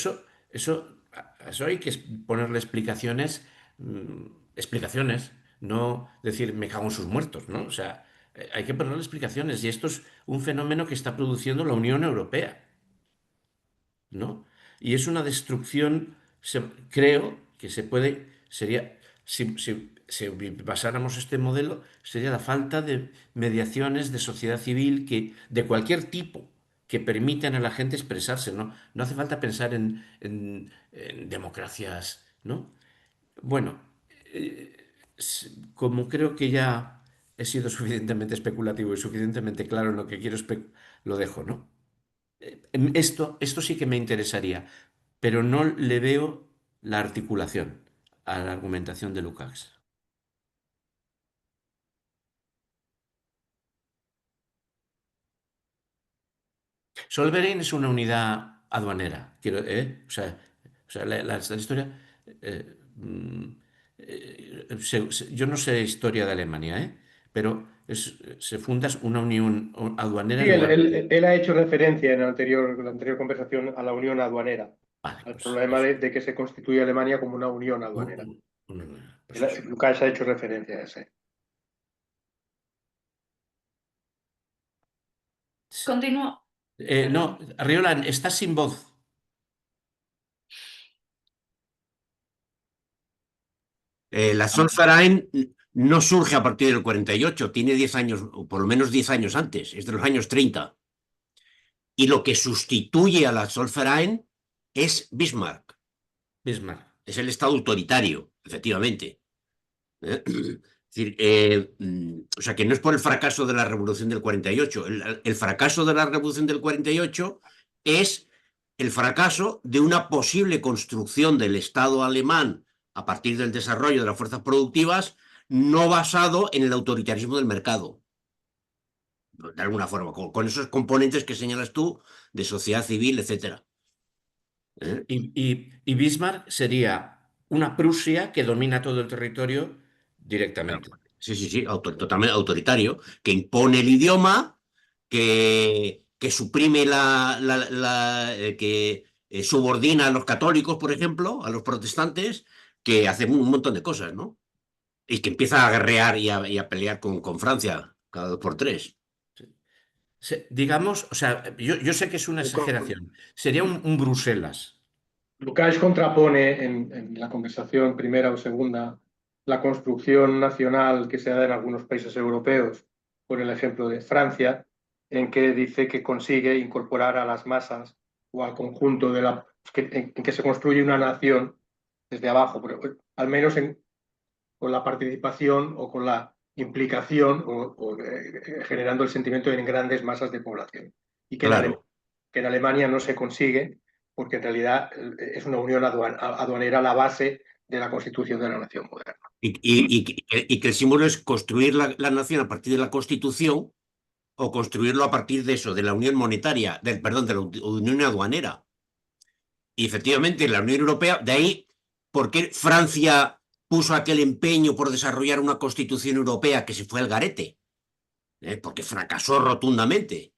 eso hay que ponerle explicaciones, explicaciones, no decir me cago en sus muertos, ¿no? O sea, hay que ponerle explicaciones y esto es un fenómeno que está produciendo la Unión Europea, ¿no? Y es una destrucción, creo que sería, si basáramos este modelo, sería la falta de mediaciones de sociedad civil de cualquier tipo que permitan a la gente expresarse, ¿no? No hace falta pensar en democracias, ¿no? Bueno, como creo que ya he sido suficientemente especulativo y suficientemente claro en lo que quiero, lo dejo, ¿no? Esto sí que me interesaría, pero no le veo la articulación a la argumentación de Lukács. Solverein es una unidad aduanera, o sea, la historia. Yo no sé historia de Alemania, pero se funda una unión aduanera Sí, en lugar. él ha hecho referencia en la anterior conversación a la unión aduanera, Vale, al pues, problema de que se constituye Alemania como una unión aduanera. pues eso. Lucas ha hecho referencia a ese. Continúo. No, Arriola, estás sin voz. La Zollverein no surge a partir del 48, tiene 10 años, o por lo menos 10 años antes, es de los años 30. Y lo que sustituye a la Zollverein es Bismarck, Bismarck. es el Estado autoritario, efectivamente. ¿Eh? Es decir, o sea, que no es por el fracaso de la Revolución del 48. El fracaso de la Revolución del 48 es el fracaso de una posible construcción del Estado alemán a partir del desarrollo de las fuerzas productivas, no basado en el autoritarismo del mercado, de alguna forma, con esos componentes que señalas tú de sociedad civil, etcétera. ¿Eh? Y Bismarck sería una Prusia que domina todo el territorio directamente. Sí, sí, sí, totalmente autoritario, que impone el idioma, que suprime que subordina a los católicos, por ejemplo, a los protestantes, que hace un montón de cosas, ¿no? Y que empieza a guerrear y a pelear con Francia cada 2 por 3. Digamos, o sea, yo sé que es una exageración. Sería un Bruselas. Lukács contrapone en la conversación primera o segunda la construcción nacional que se da en algunos países europeos, por el ejemplo de Francia, en que dice que consigue incorporar a las masas o al conjunto en que se construye una nación desde abajo, pero al menos con la participación o con la implicación generando el sentimiento en grandes masas de población. Y Claro. que en Alemania no se consigue porque en realidad es una unión aduanera la base de la constitución de la nación moderna. Y que el símbolo es construir la nación a partir de la Constitución o construirlo a partir de eso, de la unión monetaria, perdón, de la unión aduanera. Y efectivamente, la Unión Europea, de ahí, ¿por qué Francia puso aquel empeño por desarrollar una constitución europea que se fue al garete? Porque fracasó rotundamente.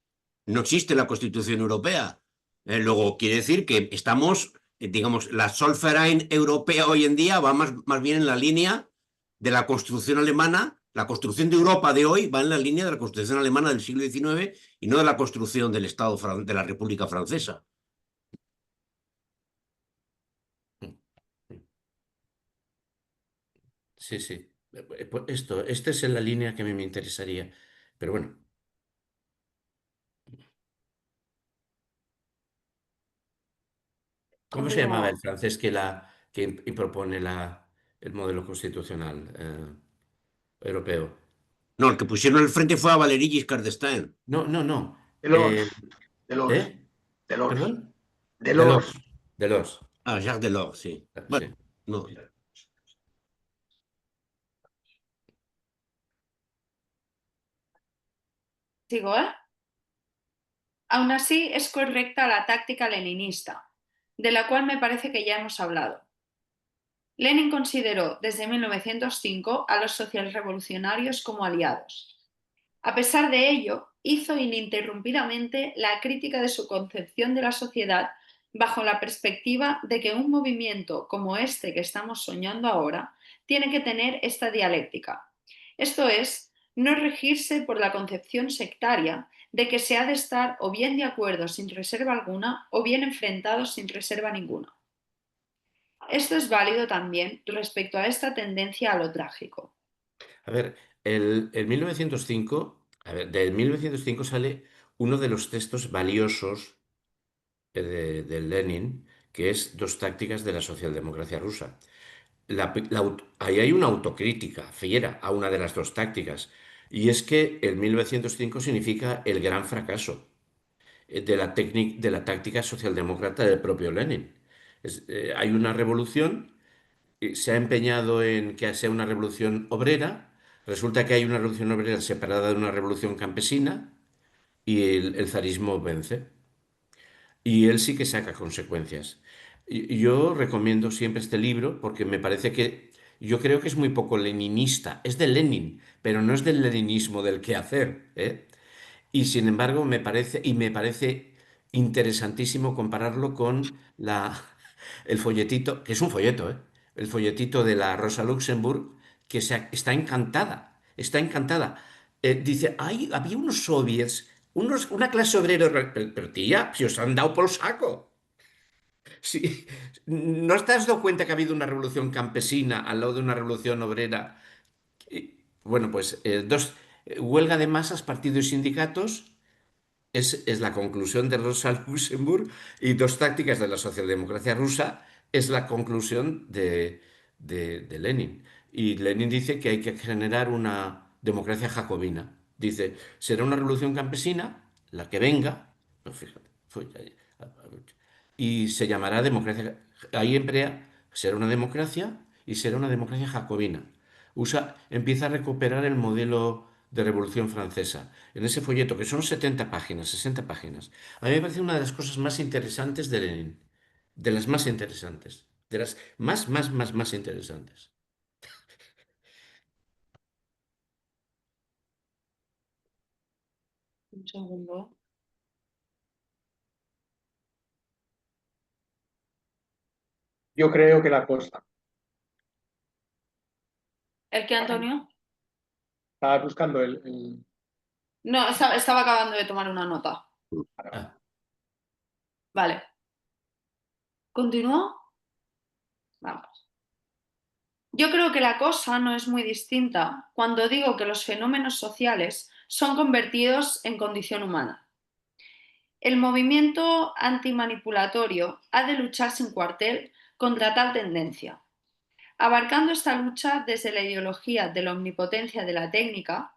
No existe la constitución europea. Luego, quiere decir que estamos, digamos, la Zollverein europea hoy en día va más bien en la línea de la construcción alemana. La construcción de Europa de hoy va en la línea de la construcción alemana del siglo XIX y no de la construcción del Estado de la República Francesa. Sí, sí. Pues esta es la línea que a mí me interesaría. Pero bueno, ¿cómo se llamaba el Como francés que propone el modelo constitucional europeo? No, el que pusieron al frente fue a Valéry Giscard d'Estaing. No, no, no. Delors, Delors, ¿Eh? Delors, ¿Perdón? Delors. Delors. Delors. Ah, Jacques Delors, sí. Sí. Bueno, no. sigo, ¿eh? Aún así, es correcta la táctica leninista, de la cual me parece que ya hemos hablado. Lenin consideró desde 1905 a los socialrevolucionarios como aliados. A pesar de ello, hizo ininterrumpidamente la crítica de su concepción de la sociedad bajo la perspectiva de que un movimiento como este que estamos soñando ahora tiene que tener esta dialéctica. Esto es, no regirse por la concepción sectaria de que se ha de estar o bien de acuerdo sin reserva alguna o bien enfrentado sin reserva ninguna. Esto es válido también respecto a esta tendencia a lo trágico. A ver, el 1905, a ver, del 1905 sale uno de los textos valiosos de Lenin, que es Dos tácticas de la socialdemocracia rusa. Ahí hay una autocrítica fiera a una de las dos tácticas, y es que el 1905 significa el gran fracaso de la táctica socialdemócrata del propio Lenin. Hay una revolución, se ha empeñado en que sea una revolución obrera, resulta que hay una revolución obrera separada de una revolución campesina y el zarismo vence. Y él sí que saca consecuencias. Yo recomiendo siempre este libro porque me parece que yo creo que es muy poco leninista. Es de Lenin, pero no es del leninismo del quehacer, ¿eh? Y sin embargo me parece interesantísimo compararlo con el folletito, que es un folleto, ¿eh? El folletito de la Rosa Luxemburg, que está encantada, está encantada. Dice, había unos soviets, una clase obrera, pero tía, si os han dado por saco. Si, ¿no te has dado cuenta que ha habido una revolución campesina al lado de una revolución obrera? Bueno, pues huelga de masas, partidos y sindicatos es la conclusión de Rosa Luxemburg y dos tácticas de la socialdemocracia rusa es la conclusión de Lenin. Y Lenin dice que hay que generar una democracia jacobina. Dice, será una revolución campesina, la que venga, pues fíjate, y se llamará democracia, ahí emplea, será una democracia y será una democracia jacobina. Empieza a recuperar el modelo de Revolución Francesa. En ese folleto, que son 70 páginas, 60 páginas, a mí me parece una de las cosas más interesantes de Lenin. De las más interesantes. De las más interesantes. Un segundo. Yo creo que la cosa. ¿El qué, Antonio? Estaba buscando No, estaba acabando de tomar una nota. Ah, Vale. ¿Continúo? Vamos. Yo creo que la cosa no es muy distinta cuando digo que los fenómenos sociales son convertidos en condición humana. El movimiento antimanipulatorio ha de luchar sin cuartel contra tal tendencia, abarcando esta lucha desde la ideología de la omnipotencia de la técnica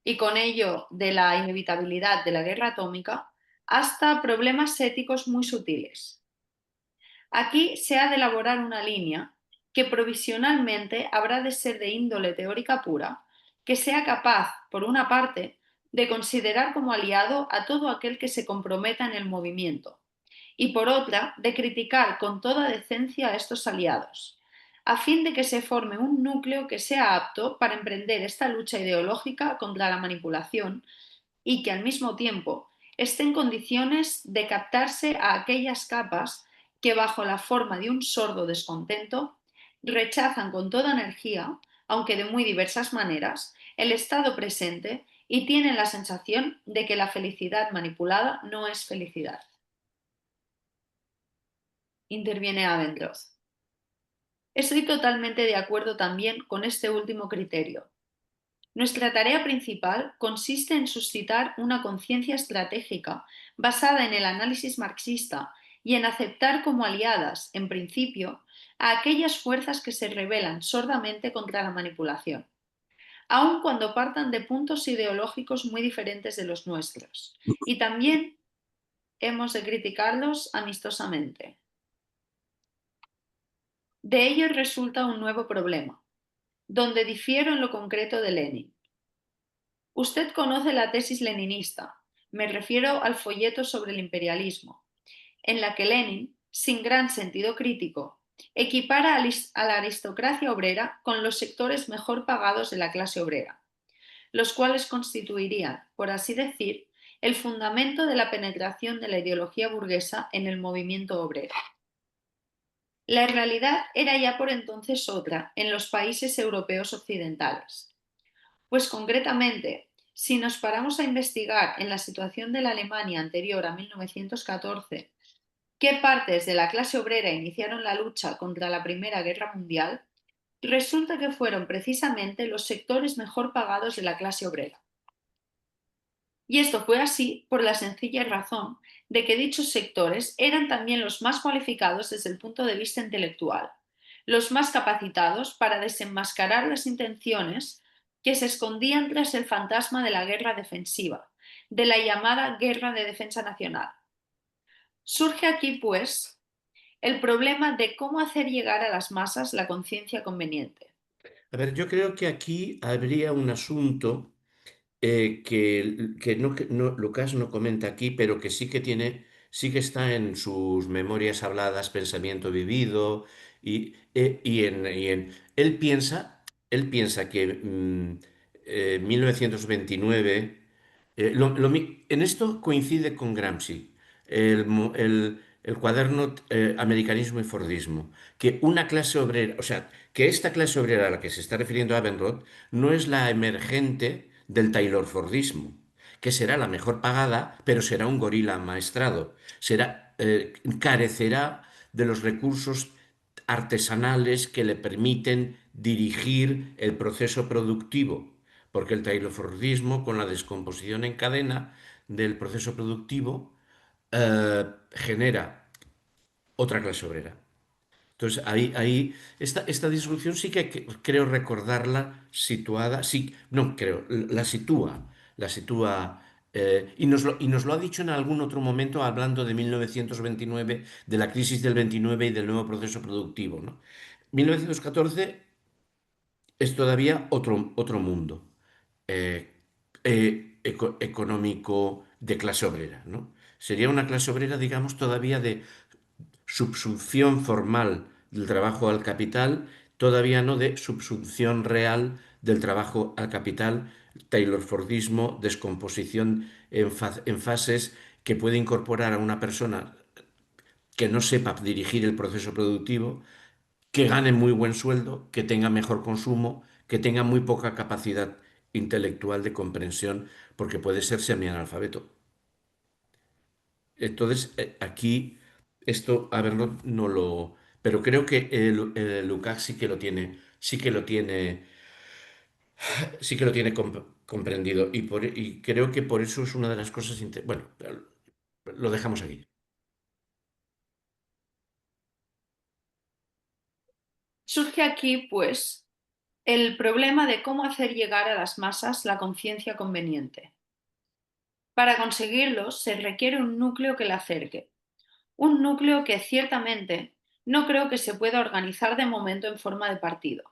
y con ello de la inevitabilidad de la guerra atómica, hasta problemas éticos muy sutiles. Aquí se ha de elaborar una línea que provisionalmente habrá de ser de índole teórica pura, que sea capaz, por una parte, de considerar como aliado a todo aquel que se comprometa en el movimiento, y por otra, de criticar con toda decencia a estos aliados, a fin de que se forme un núcleo que sea apto para emprender esta lucha ideológica contra la manipulación y que al mismo tiempo esté en condiciones de captarse a aquellas capas que bajo la forma de un sordo descontento rechazan con toda energía, aunque de muy diversas maneras, el estado presente y tienen la sensación de que la felicidad manipulada no es felicidad. Interviene Abendroth. Estoy totalmente de acuerdo también con este último criterio. Nuestra tarea principal consiste en suscitar una conciencia estratégica basada en el análisis marxista y en aceptar como aliadas, en principio, a aquellas fuerzas que se rebelan sordamente contra la manipulación, aun cuando partan de puntos ideológicos muy diferentes de los nuestros. Y también hemos de criticarlos amistosamente. De ello resulta un nuevo problema, donde difiero en lo concreto de Lenin. Usted conoce la tesis leninista, me refiero al folleto sobre el imperialismo, en la que Lenin, sin gran sentido crítico, equipara a la aristocracia obrera con los sectores mejor pagados de la clase obrera, los cuales constituirían, por así decir, el fundamento de la penetración de la ideología burguesa en el movimiento obrero. La realidad era ya por entonces otra en los países europeos occidentales. Pues concretamente, si nos paramos a investigar en la situación de la Alemania anterior a 1914, qué partes de la clase obrera iniciaron la lucha contra la Primera Guerra Mundial, resulta que fueron precisamente los sectores mejor pagados de la clase obrera. Y esto fue así por la sencilla razón de que dichos sectores eran también los más cualificados desde el punto de vista intelectual, los más capacitados para desenmascarar las intenciones que se escondían tras el fantasma de la guerra defensiva, de la llamada Guerra de Defensa Nacional. Surge aquí, pues, el problema de cómo hacer llegar a las masas la conciencia conveniente. a ver, yo creo que aquí habría un asunto Lucas no comenta aquí, pero que sí que tiene, sí que está en sus memorias habladas, pensamiento vivido, él piensa que 1929, en esto coincide con Gramsci, el cuaderno Americanismo y Fordismo, que una clase obrera, o sea, que esta clase obrera a la que se está refiriendo Abendroth no es la emergente del Taylor-Fordismo, que será la mejor pagada, pero será un gorila amaestrado, carecerá de los recursos artesanales que le permiten dirigir el proceso productivo. porque el taylorfordismo, con la descomposición en cadena del proceso productivo, genera otra clase obrera. Entonces, esta disolución sí que creo recordarla situada, sí, no creo, la sitúa, y nos lo ha dicho en algún otro momento hablando de 1929, de la crisis del 29 y del nuevo proceso productivo, ¿no? 1914 es todavía otro mundo económico de clase obrera, ¿no? Sería una clase obrera, digamos, todavía de subsunción formal del trabajo al capital, todavía no de subsunción real del trabajo al capital, taylorfordismo, descomposición en fases que puede incorporar a una persona que no sepa dirigir el proceso productivo, que gane muy buen sueldo, que tenga mejor consumo, que tenga muy poca capacidad intelectual de comprensión, porque puede ser semianalfabeto. Entonces, aquí, esto, a ver, no lo. Pero creo que Lukács sí que lo tiene comprendido. Y creo que por eso es una de las cosas. Bueno, lo dejamos aquí. Surge aquí, pues, el problema de cómo hacer llegar a las masas la conciencia conveniente. Para conseguirlo, se requiere un núcleo que la acerque. Un núcleo que ciertamente no creo que se pueda organizar de momento en forma de partido,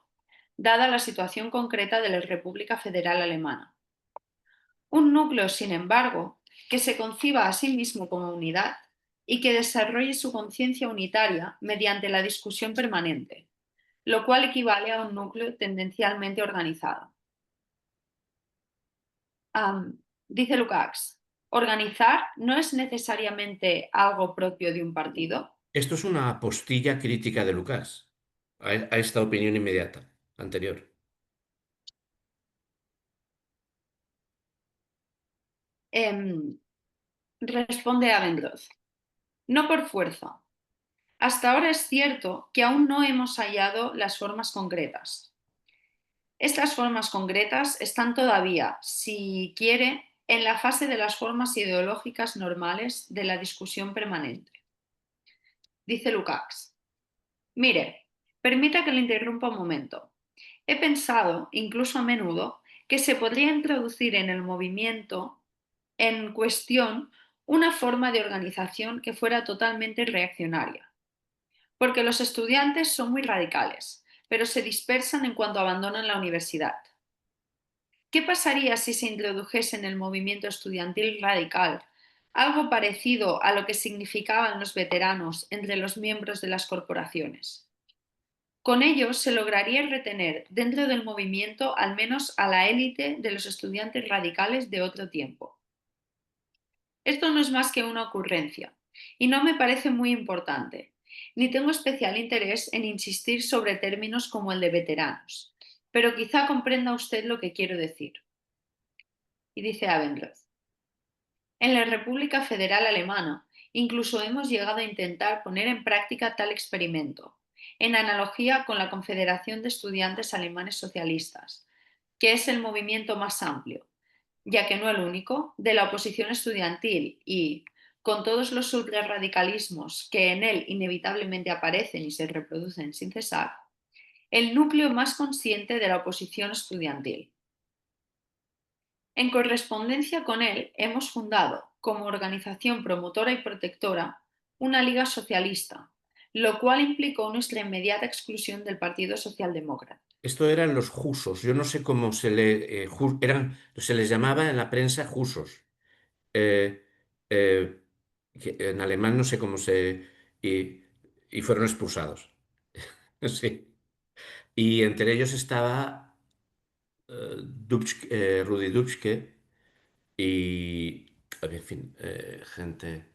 dada la situación concreta de la República Federal Alemana. Un núcleo, sin embargo, que se conciba a sí mismo como unidad y que desarrolle su conciencia unitaria mediante la discusión permanente, lo cual equivale a un núcleo tendencialmente organizado. Dice Lukács, ¿organizar no es necesariamente algo propio de un partido? Esto es una postilla crítica de Lukács a esta opinión inmediata, anterior. Responde Abendroth, no por fuerza. Hasta ahora es cierto que aún no hemos hallado las formas concretas. Estas formas concretas están todavía, si quiere, en la fase de las formas ideológicas normales de la discusión permanente. Dice Lukács, mire, permita que le interrumpa un momento. He pensado, incluso a menudo, que se podría introducir en el movimiento en cuestión una forma de organización que fuera totalmente reaccionaria. Porque los estudiantes son muy radicales, pero se dispersan en cuanto abandonan la universidad. ¿Qué pasaría si se introdujese en el movimiento estudiantil radical algo parecido a lo que significaban los veteranos entre los miembros de las corporaciones? Con ello se lograría retener dentro del movimiento al menos a la élite de los estudiantes radicales de otro tiempo. Esto no es más que una ocurrencia, y no me parece muy importante, ni tengo especial interés en insistir sobre términos como el de veteranos, pero quizá comprenda usted lo que quiero decir. Y dice Abendroth, en la República Federal Alemana incluso hemos llegado a intentar poner en práctica tal experimento, en analogía con la Confederación de Estudiantes Alemanes Socialistas, que es el movimiento más amplio, ya que no el único, de la oposición estudiantil y, con todos los subradicalismos que en él inevitablemente aparecen y se reproducen sin cesar, el núcleo más consciente de la oposición estudiantil. En correspondencia con él, hemos fundado, como organización promotora y protectora, una liga socialista, lo cual implicó nuestra inmediata exclusión del Partido Socialdemócrata. Esto eran los jusos. Yo no sé cómo se les llamaba en la prensa jusos. Eh, eh, en alemán no sé cómo se. Y fueron expulsados. Sí. Y entre ellos estaba Rudi Dutschke y. En fin, gente.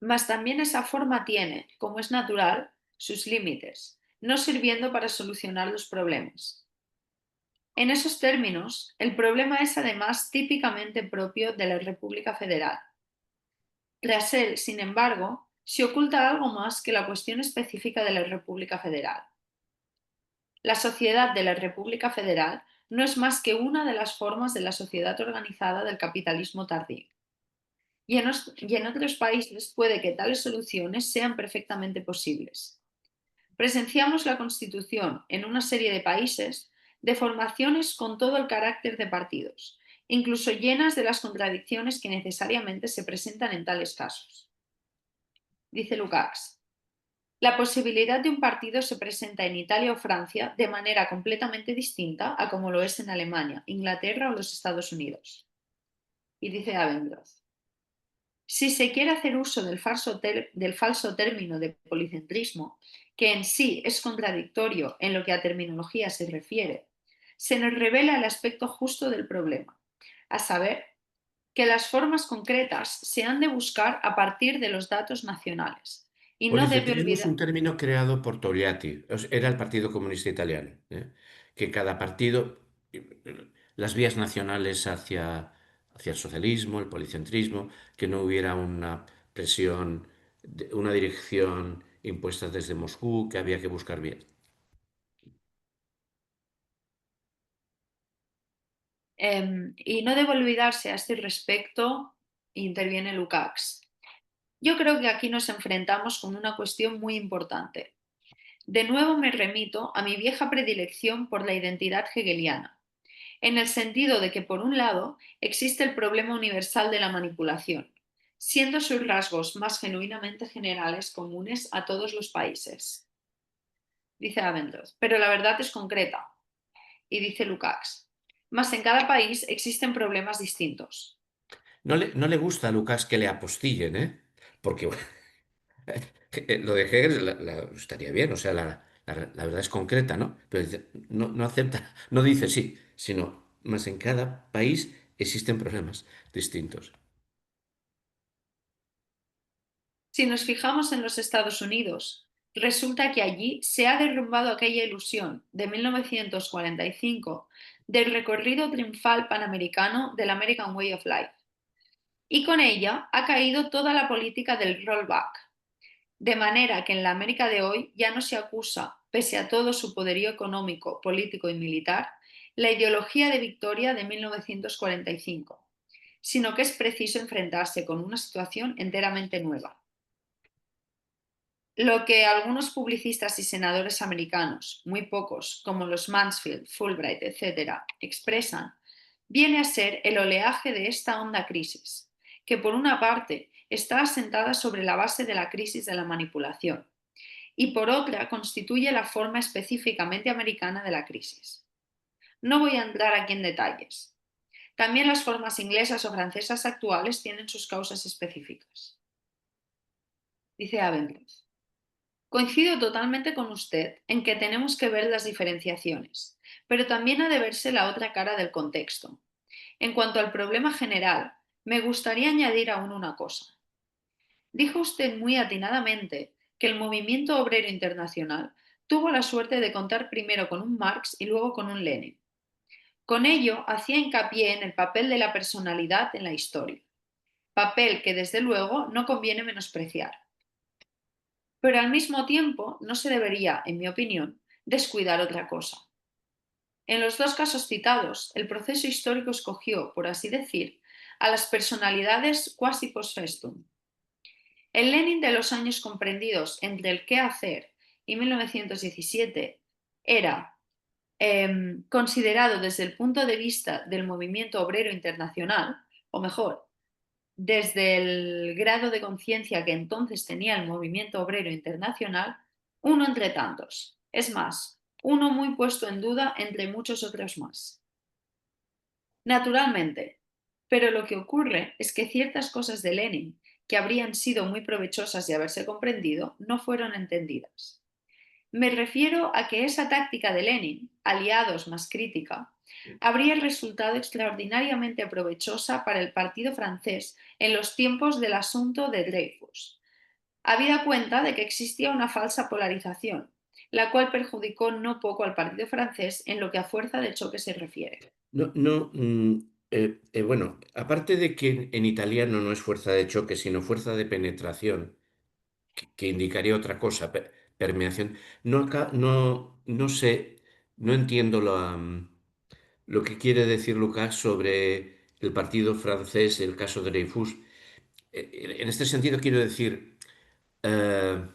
Mas también esa forma tiene, como es natural, sus límites, no sirviendo para solucionar los problemas. En esos términos, el problema es además típicamente propio de la República Federal. Tras él, sin embargo, se oculta algo más que la cuestión específica de la República Federal. La sociedad de la República Federal no es más que una de las formas de la sociedad organizada del capitalismo tardío. Y en otros países puede que tales soluciones sean perfectamente posibles. Presenciamos la constitución en una serie de países de formaciones con todo el carácter de partidos, incluso llenas de las contradicciones que necesariamente se presentan en tales casos. Dice Lukács, la posibilidad de un partido se presenta en Italia o Francia de manera completamente distinta a como lo es en Alemania, Inglaterra o los Estados Unidos. Y dice Abendroth, si se quiere hacer uso del falso término de policentrismo, que en sí es contradictorio en lo que a terminología se refiere, se nos revela el aspecto justo del problema, a saber, que las formas concretas se han de buscar a partir de los datos nacionales y no debe Policentrismo es un olvidar. término creado por Togliatti, era el Partido Comunista Italiano, que cada partido, las vías nacionales hacia el socialismo, el policentrismo, que no hubiera una presión, una dirección impuesta desde Moscú, que había que buscar bien. Y no debe olvidarse a este respecto, interviene Lukács. Yo creo que aquí nos enfrentamos con una cuestión muy importante. De nuevo me remito a mi vieja predilección por la identidad hegeliana, en el sentido de que, por un lado, existe el problema universal de la manipulación, siendo sus rasgos más genuinamente generales comunes a todos los países. Dice Abendroth, pero la verdad es concreta. Y dice Lukács, mas en cada país existen problemas distintos. No le gusta a Lucas que le apostillen, ¿eh? Porque bueno, lo de Hegel estaría bien, o sea, la verdad es concreta, ¿no? Pero no acepta, no dice sí, sino más en cada país existen problemas distintos. Si nos fijamos en los Estados Unidos, resulta que allí se ha derrumbado aquella ilusión de 1945 del recorrido triunfal panamericano del American Way of Life. Y con ella ha caído toda la política del rollback, de manera que en la América de hoy ya no se acusa, pese a todo su poderío económico, político y militar, la ideología de victoria de 1945, sino que es preciso enfrentarse con una situación enteramente nueva. Lo que algunos publicistas y senadores americanos, muy pocos, como los Mansfield, Fulbright, etc., expresan, viene a ser el oleaje de esta honda crisis, que por una parte está asentada sobre la base de la crisis de la manipulación y por otra constituye la forma específicamente americana de la crisis. No voy a entrar aquí en detalles. También las formas inglesas o francesas actuales tienen sus causas específicas. Dice Abendroth. Coincido totalmente con usted en que tenemos que ver las diferenciaciones, pero también ha de verse la otra cara del contexto. En cuanto al problema general, me gustaría añadir aún una cosa. Dijo usted muy atinadamente que el movimiento obrero internacional tuvo la suerte de contar primero con un Marx y luego con un Lenin. Con ello hacía hincapié en el papel de la personalidad en la historia, papel que desde luego no conviene menospreciar. Pero al mismo tiempo no se debería, en mi opinión, descuidar otra cosa. En los dos casos citados, el proceso histórico escogió, por así decir, a las personalidades quasi post festum. El Lenin de los años comprendidos entre el qué hacer y 1917 era considerado desde el punto de vista del movimiento obrero internacional, o mejor, desde el grado de conciencia que entonces tenía el movimiento obrero internacional, uno entre tantos. Es más, uno muy puesto en duda entre muchos otros más. Naturalmente, pero lo que ocurre es que ciertas cosas de Lenin, que habrían sido muy provechosas de haberse comprendido, no fueron entendidas. Me refiero a que esa táctica de Lenin, aliados más crítica, habría resultado extraordinariamente provechosa para el partido francés en los tiempos del asunto de Dreyfus, habida cuenta de que existía una falsa polarización, la cual perjudicó no poco al partido francés en lo que a fuerza de choque se refiere. Bueno, aparte de que en italiano no es fuerza de choque, sino fuerza de penetración, que indicaría otra cosa, permeación, no sé no entiendo lo que quiere decir Lucas sobre el partido francés, el caso de Dreyfus. En este sentido quiero decir, eh,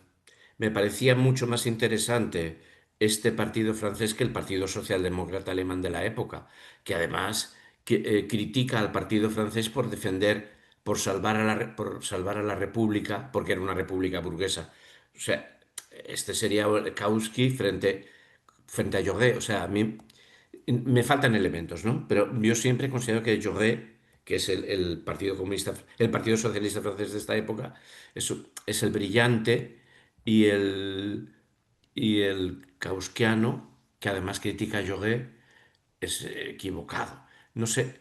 me parecía mucho más interesante este partido francés que el Partido Socialdemócrata Alemán de la época, que además critica al partido francés por defender, por salvar a la República, porque era una república burguesa. O sea, este sería Kautsky frente a Jaurès. O sea, a mí me faltan elementos, ¿no? Pero yo siempre considero que Jaurès, que es el Partido Comunista, el Partido Socialista francés de esta época, es el brillante y el Kauskiano, que además critica a Jaurès, es equivocado. No sé,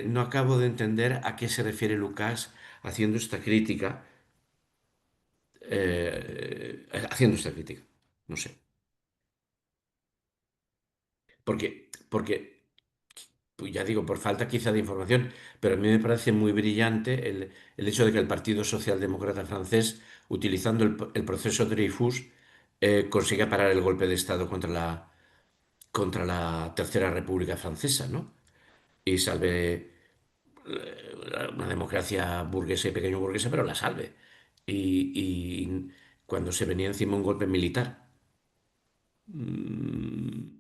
no acabo de entender a qué se refiere Lucas haciendo esta crítica, haciendo esta crítica. No sé. Porque pues ya digo, por falta quizá de información, pero a mí me parece muy brillante el hecho de que el Partido Socialdemócrata francés, utilizando el proceso Dreyfus, consiga parar el golpe de Estado contra la Tercera República Francesa, ¿no? Y salve una democracia burguesa y pequeño burguesa, pero la salve. Y cuando se venía encima un golpe militar. Mm,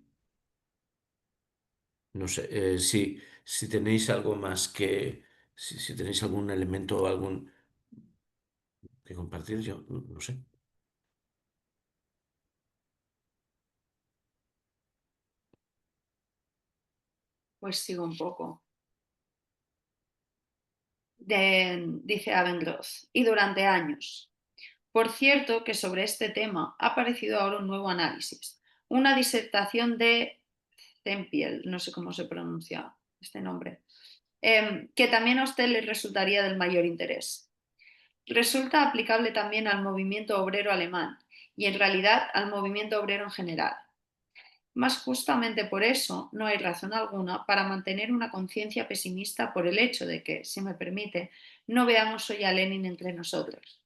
No sé, si tenéis algo más si tenéis algún elemento o algún que compartir, yo no sé. Pues sigo un poco. Dice Abendroth, y durante años. Por cierto que sobre este tema ha aparecido ahora un nuevo análisis, una disertación de Zempiel, no sé cómo se pronuncia este nombre, que también a usted le resultaría del mayor interés. Resulta aplicable también al movimiento obrero alemán y en realidad al movimiento obrero en general. Más justamente por eso no hay razón alguna para mantener una conciencia pesimista por el hecho de que, si me permite, no veamos hoy a Lenin entre nosotros.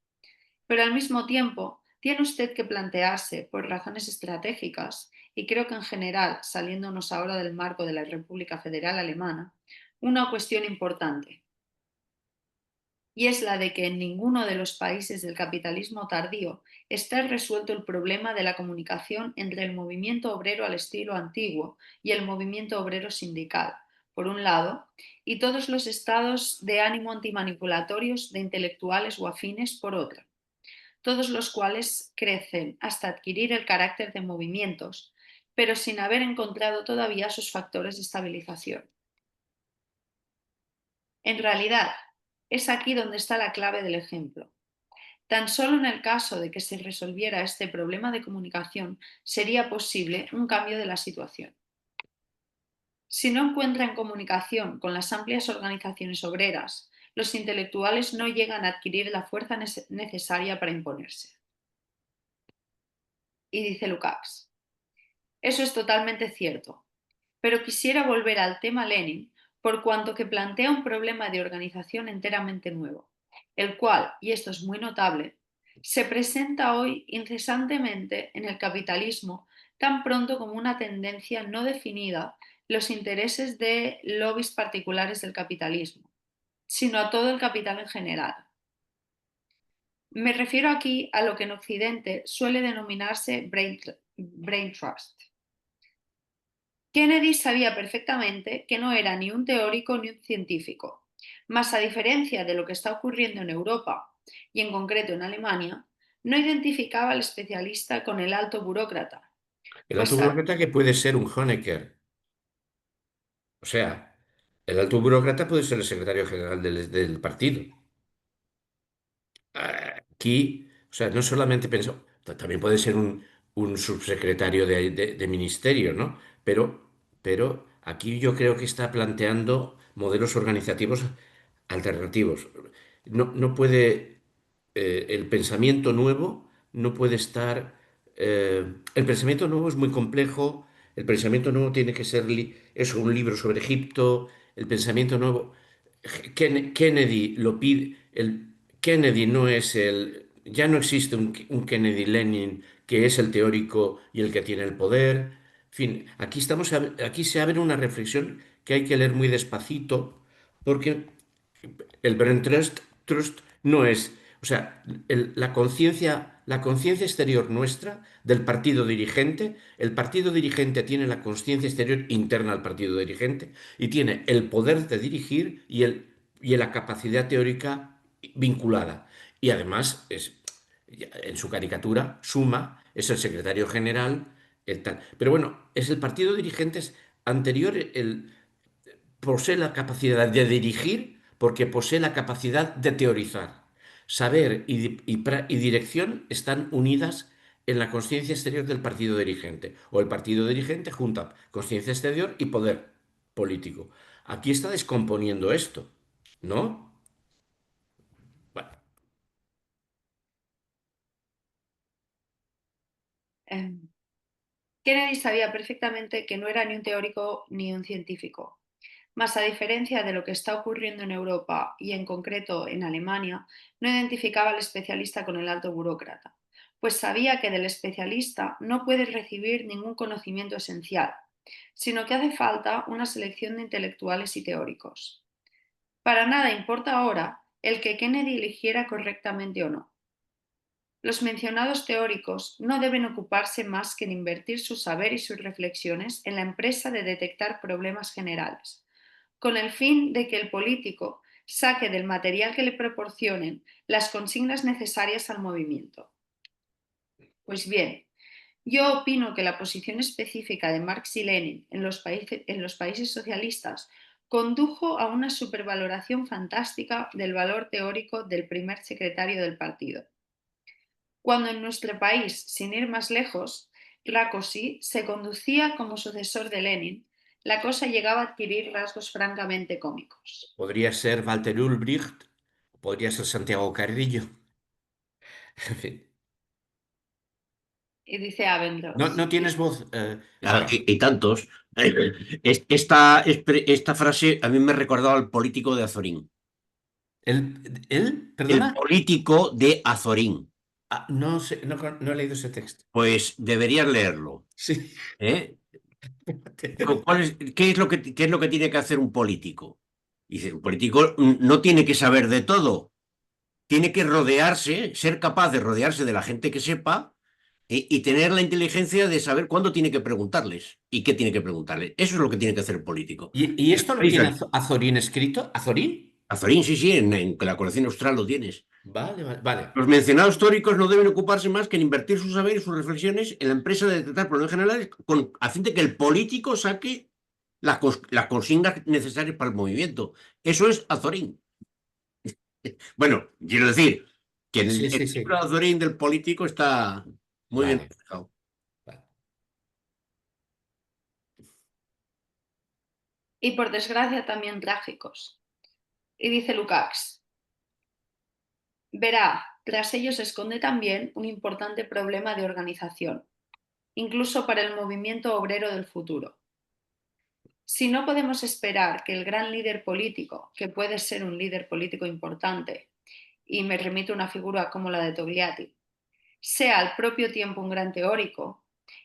Pero al mismo tiempo, tiene usted que plantearse, por razones estratégicas, y creo que en general, saliéndonos ahora del marco de la República Federal Alemana, una cuestión importante. Y es la de que en ninguno de los países del capitalismo tardío está resuelto el problema de la comunicación entre el movimiento obrero al estilo antiguo y el movimiento obrero sindical, por un lado, y todos los estados de ánimo antimanipulatorios de intelectuales o afines, por otro, todos los cuales crecen hasta adquirir el carácter de movimientos, pero sin haber encontrado todavía sus factores de estabilización. En realidad, es aquí donde está la clave del ejemplo. Tan solo en el caso de que se resolviera este problema de comunicación sería posible un cambio de la situación. Si no encuentran comunicación con las amplias organizaciones obreras, los intelectuales no llegan a adquirir la fuerza necesaria para imponerse. Y dice Lukács, eso es totalmente cierto, pero quisiera volver al tema Lenin por cuanto que plantea un problema de organización enteramente nuevo, el cual, y esto es muy notable, se presenta hoy incesantemente en el capitalismo tan pronto como una tendencia no definida los intereses de lobbies particulares del capitalismo, sino a todo el capital en general. Me refiero aquí a lo que en Occidente suele denominarse brain trust. Kennedy sabía perfectamente que no era ni un teórico ni un científico, mas a diferencia de lo que está ocurriendo en Europa, y en concreto en Alemania, no identificaba al especialista con el alto burócrata. El alto Pues burócrata que puede ser un Honecker. O sea, el alto burócrata puede ser el secretario general del partido. Aquí, o sea, no solamente pensó, también puede ser un subsecretario de ministerio, ¿no? Pero aquí yo creo que está planteando modelos organizativos alternativos. No puede, el pensamiento nuevo no puede estar, el pensamiento nuevo es muy complejo, el pensamiento nuevo tiene que ser, eso, un libro sobre Egipto, el pensamiento nuevo. Kennedy lo pide, Kennedy no es ya no existe un Kennedy Lenin que es el teórico y el que tiene el poder. fin, aquí se abre una reflexión que hay que leer muy despacito, porque el Brain Trust no es, o sea, la conciencia exterior nuestra del partido dirigente, el partido dirigente tiene la conciencia exterior interna al partido dirigente y tiene el poder de dirigir y la capacidad teórica vinculada. Y además, en su caricatura, Suma es el secretario general, el tal. Pero bueno, es el partido dirigente es anterior, posee la capacidad de dirigir porque posee la capacidad de teorizar. Saber y dirección están unidas en la conciencia exterior del partido dirigente. O el partido dirigente junta conciencia exterior y poder político. Aquí está descomponiendo esto, ¿no? Bueno, Em, Kennedy sabía perfectamente que no era ni un teórico ni un científico. Mas, a diferencia de lo que está ocurriendo en Europa y en concreto en Alemania, no identificaba al especialista con el alto burócrata, pues sabía que del especialista no puede recibir ningún conocimiento esencial, sino que hace falta una selección de intelectuales y teóricos. Para nada importa ahora el que Kennedy eligiera correctamente o no. Los mencionados teóricos no deben ocuparse más que en invertir su saber y sus reflexiones en la empresa de detectar problemas generales, con el fin de que el político saque del material que le proporcionen las consignas necesarias al movimiento. Pues bien, yo opino que la posición específica de Marx y Lenin en los países socialistas condujo a una supervaloración fantástica del valor teórico del primer secretario del partido. Cuando en nuestro país, sin ir más lejos, Rákosi se conducía como sucesor de Lenin, la cosa llegaba a adquirir rasgos francamente cómicos. podría ser Walter Ulbricht, podría ser Santiago Carrillo. En fin. Y dice No, Abendroth. no tienes voz. Y tantos. Esta frase a mí me recordaba al político de Azorín. ¿Él? El ¿Perdona? político de Azorín. Ah, no sé, no he leído ese texto. Pues deberías leerlo. Sí. ¿Eh? ¿Qué es lo que tiene que hacer un político? Dice, un político no tiene que saber de todo. Tiene que rodearse, ser capaz de rodearse de la gente que sepa y tener la inteligencia de saber cuándo tiene que preguntarles y qué tiene que preguntarles. Eso es lo que tiene que hacer el político. ¿Y esto lo tiene Azorín escrito? ¿Azorín? Azorín, sí, sí, en la colección austral lo tienes. Vale, vale, vale. Los mencionados teóricos no deben ocuparse más que en invertir su saber y sus reflexiones en la empresa de detectar problemas generales a fin de que el político saque las consignas necesarias para el movimiento. Eso es Azorín. Bueno, quiero decir que Sí, el sí, sí. libro de Azorín del político está muy bien Vale, explicado. vale. Y por desgracia también trágicos. Y dice Lukács, verá, tras ellos se esconde también un importante problema de organización, incluso para el movimiento obrero del futuro. Si no podemos esperar que el gran líder político, que puede ser un líder político importante, y me remito a una figura como la de Togliatti, sea al propio tiempo un gran teórico,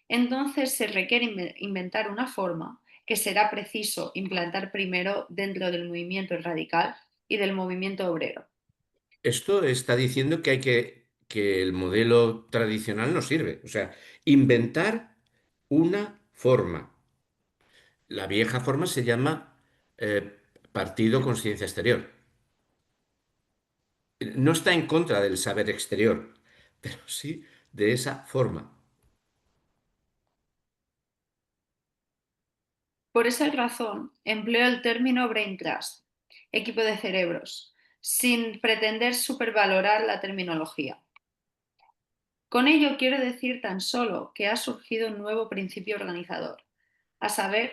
entonces se requiere inventar una forma que será preciso implantar primero dentro del movimiento radical y del movimiento obrero. Esto está diciendo que el modelo tradicional no sirve. O sea, inventar una forma. La vieja forma se llama partido conciencia exterior. No está en contra del saber exterior, pero sí de esa forma. Por esa razón, empleo el término brain trust, equipo de cerebros, sin pretender supervalorar la terminología. Con ello quiero decir tan solo que ha surgido un nuevo principio organizador, a saber,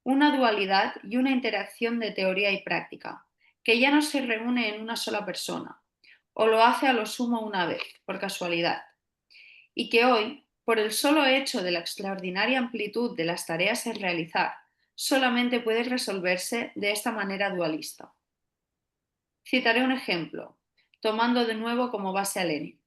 una dualidad y una interacción de teoría y práctica, que ya no se reúne en una sola persona, o lo hace a lo sumo una vez, por casualidad, y que hoy, por el solo hecho de la extraordinaria amplitud de las tareas a realizar, solamente puede resolverse de esta manera dualista. Citaré un ejemplo, tomando de nuevo como base a Lenin.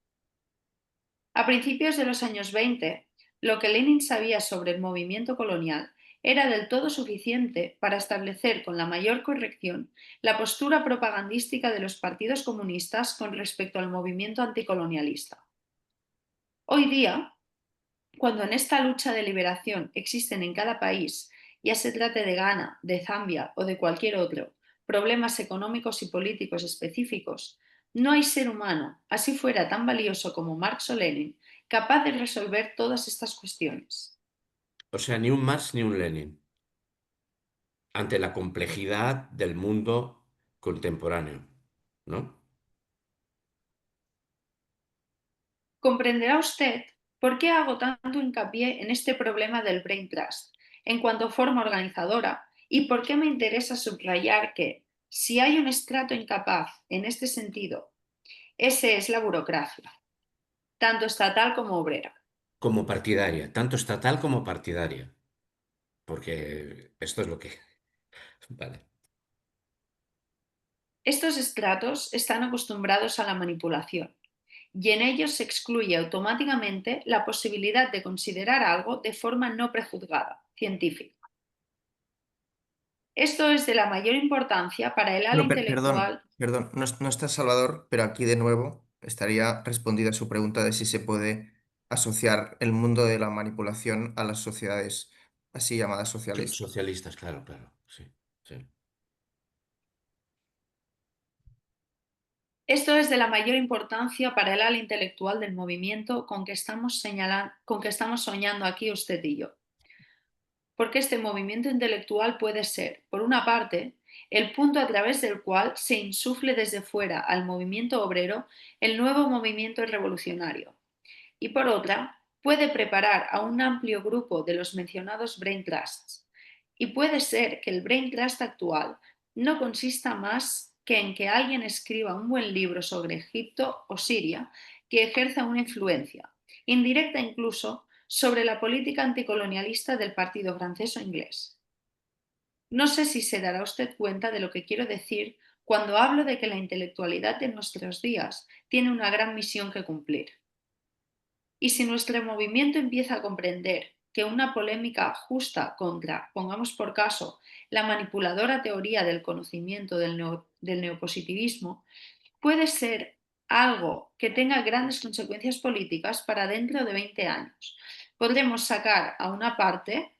A principios de los años 20, Lo que Lenin sabía sobre el movimiento colonial era del todo suficiente para establecer con la mayor corrección la postura propagandística de los partidos comunistas con respecto al movimiento anticolonialista. Hoy día, cuando en esta lucha de liberación existen en cada país, ya se trate de Ghana, de Zambia o de cualquier otro, problemas económicos y políticos específicos, no hay ser humano, así fuera tan valioso como Marx o Lenin, capaz de resolver todas estas cuestiones. O sea, ni un Marx ni un Lenin ante la complejidad del mundo contemporáneo, ¿no? Comprenderá usted por qué hago tanto hincapié en este problema del Brain Trust en cuanto forma organizadora y por qué me interesa subrayar que, si hay un estrato incapaz en este sentido, ese es la burocracia, tanto estatal como obrera. Como partidaria, tanto estatal como partidaria, porque esto es lo que... Vale. Estos estratos están acostumbrados a la manipulación y en ellos se excluye automáticamente la posibilidad de considerar algo de forma no prejuzgada, científica. Esto es de la mayor importancia para el ala No, perdón, intelectual. perdón, no está Salvador, pero aquí de nuevo estaría respondida su pregunta de si se puede asociar el mundo de la manipulación a las sociedades así llamadas socialistas. Socialistas, claro, claro, sí, sí. Esto es de la mayor importancia para el ala intelectual del movimiento con que estamos soñando aquí usted y yo. Porque este movimiento intelectual puede ser, por una parte, el punto a través del cual se insufle desde fuera al movimiento obrero el nuevo movimiento revolucionario, y por otra, puede preparar a un amplio grupo de los mencionados Brain Trusts. Y puede ser que el Brain Trust actual no consista más que en que alguien escriba un buen libro sobre Egipto o Siria que ejerza una influencia, indirecta incluso, sobre la política anticolonialista del partido francés o inglés. No sé si se dará usted cuenta de lo que quiero decir cuando hablo de que la intelectualidad de nuestros días tiene una gran misión que cumplir. Y si nuestro movimiento empieza a comprender que una polémica justa contra, pongamos por caso, la manipuladora teoría del conocimiento del neopositivismo, puede ser algo que tenga grandes consecuencias políticas para dentro de 20 años, podremos sacar a una parte,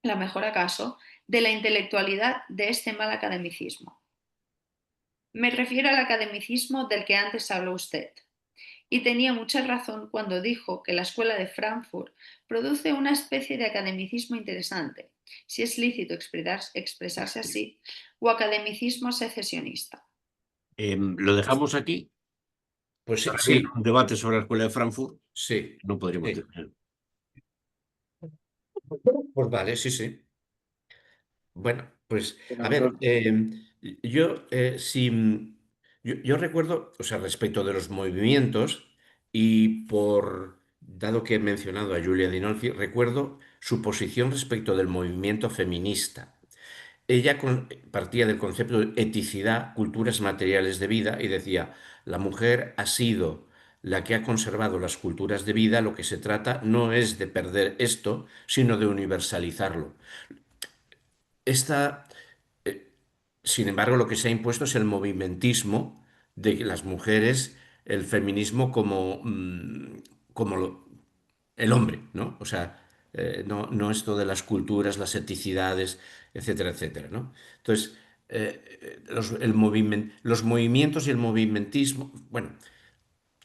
la mejor acaso, de la intelectualidad de este mal academicismo. Me refiero al academicismo del que antes habló usted. Y tenía mucha razón cuando dijo que la escuela de Frankfurt produce una especie de academicismo interesante, si es lícito expresarse así, o academicismo secesionista. Lo dejamos aquí. Pues sí, Para abrir sí, un debate sobre la escuela de Frankfurt, sí, no podríamos sí. tener. Pues vale, sí, sí. Bueno, pues a ver, Senador, yo, yo recuerdo, o sea, respecto de los movimientos y dado que he mencionado a Giulia Dinolfi, recuerdo su posición respecto del movimiento feminista. Ella partía del concepto de eticidad, culturas materiales de vida, y decía, la mujer ha sido la que ha conservado las culturas de vida, lo que se trata no es de perder esto, sino de universalizarlo. Esta, sin embargo, lo que se ha impuesto es el movimentismo de las mujeres, el feminismo como, el hombre, ¿no? O sea, no esto de las culturas, las eticidades, etcétera, etcétera, ¿no? Entonces, los movimientos y el movimentismo, bueno,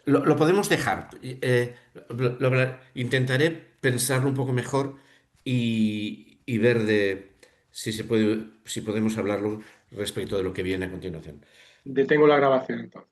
lo podemos dejar. Intentaré pensarlo un poco mejor y ver si se puede, si podemos hablarlo respecto de lo que viene a continuación. detengo la grabación entonces.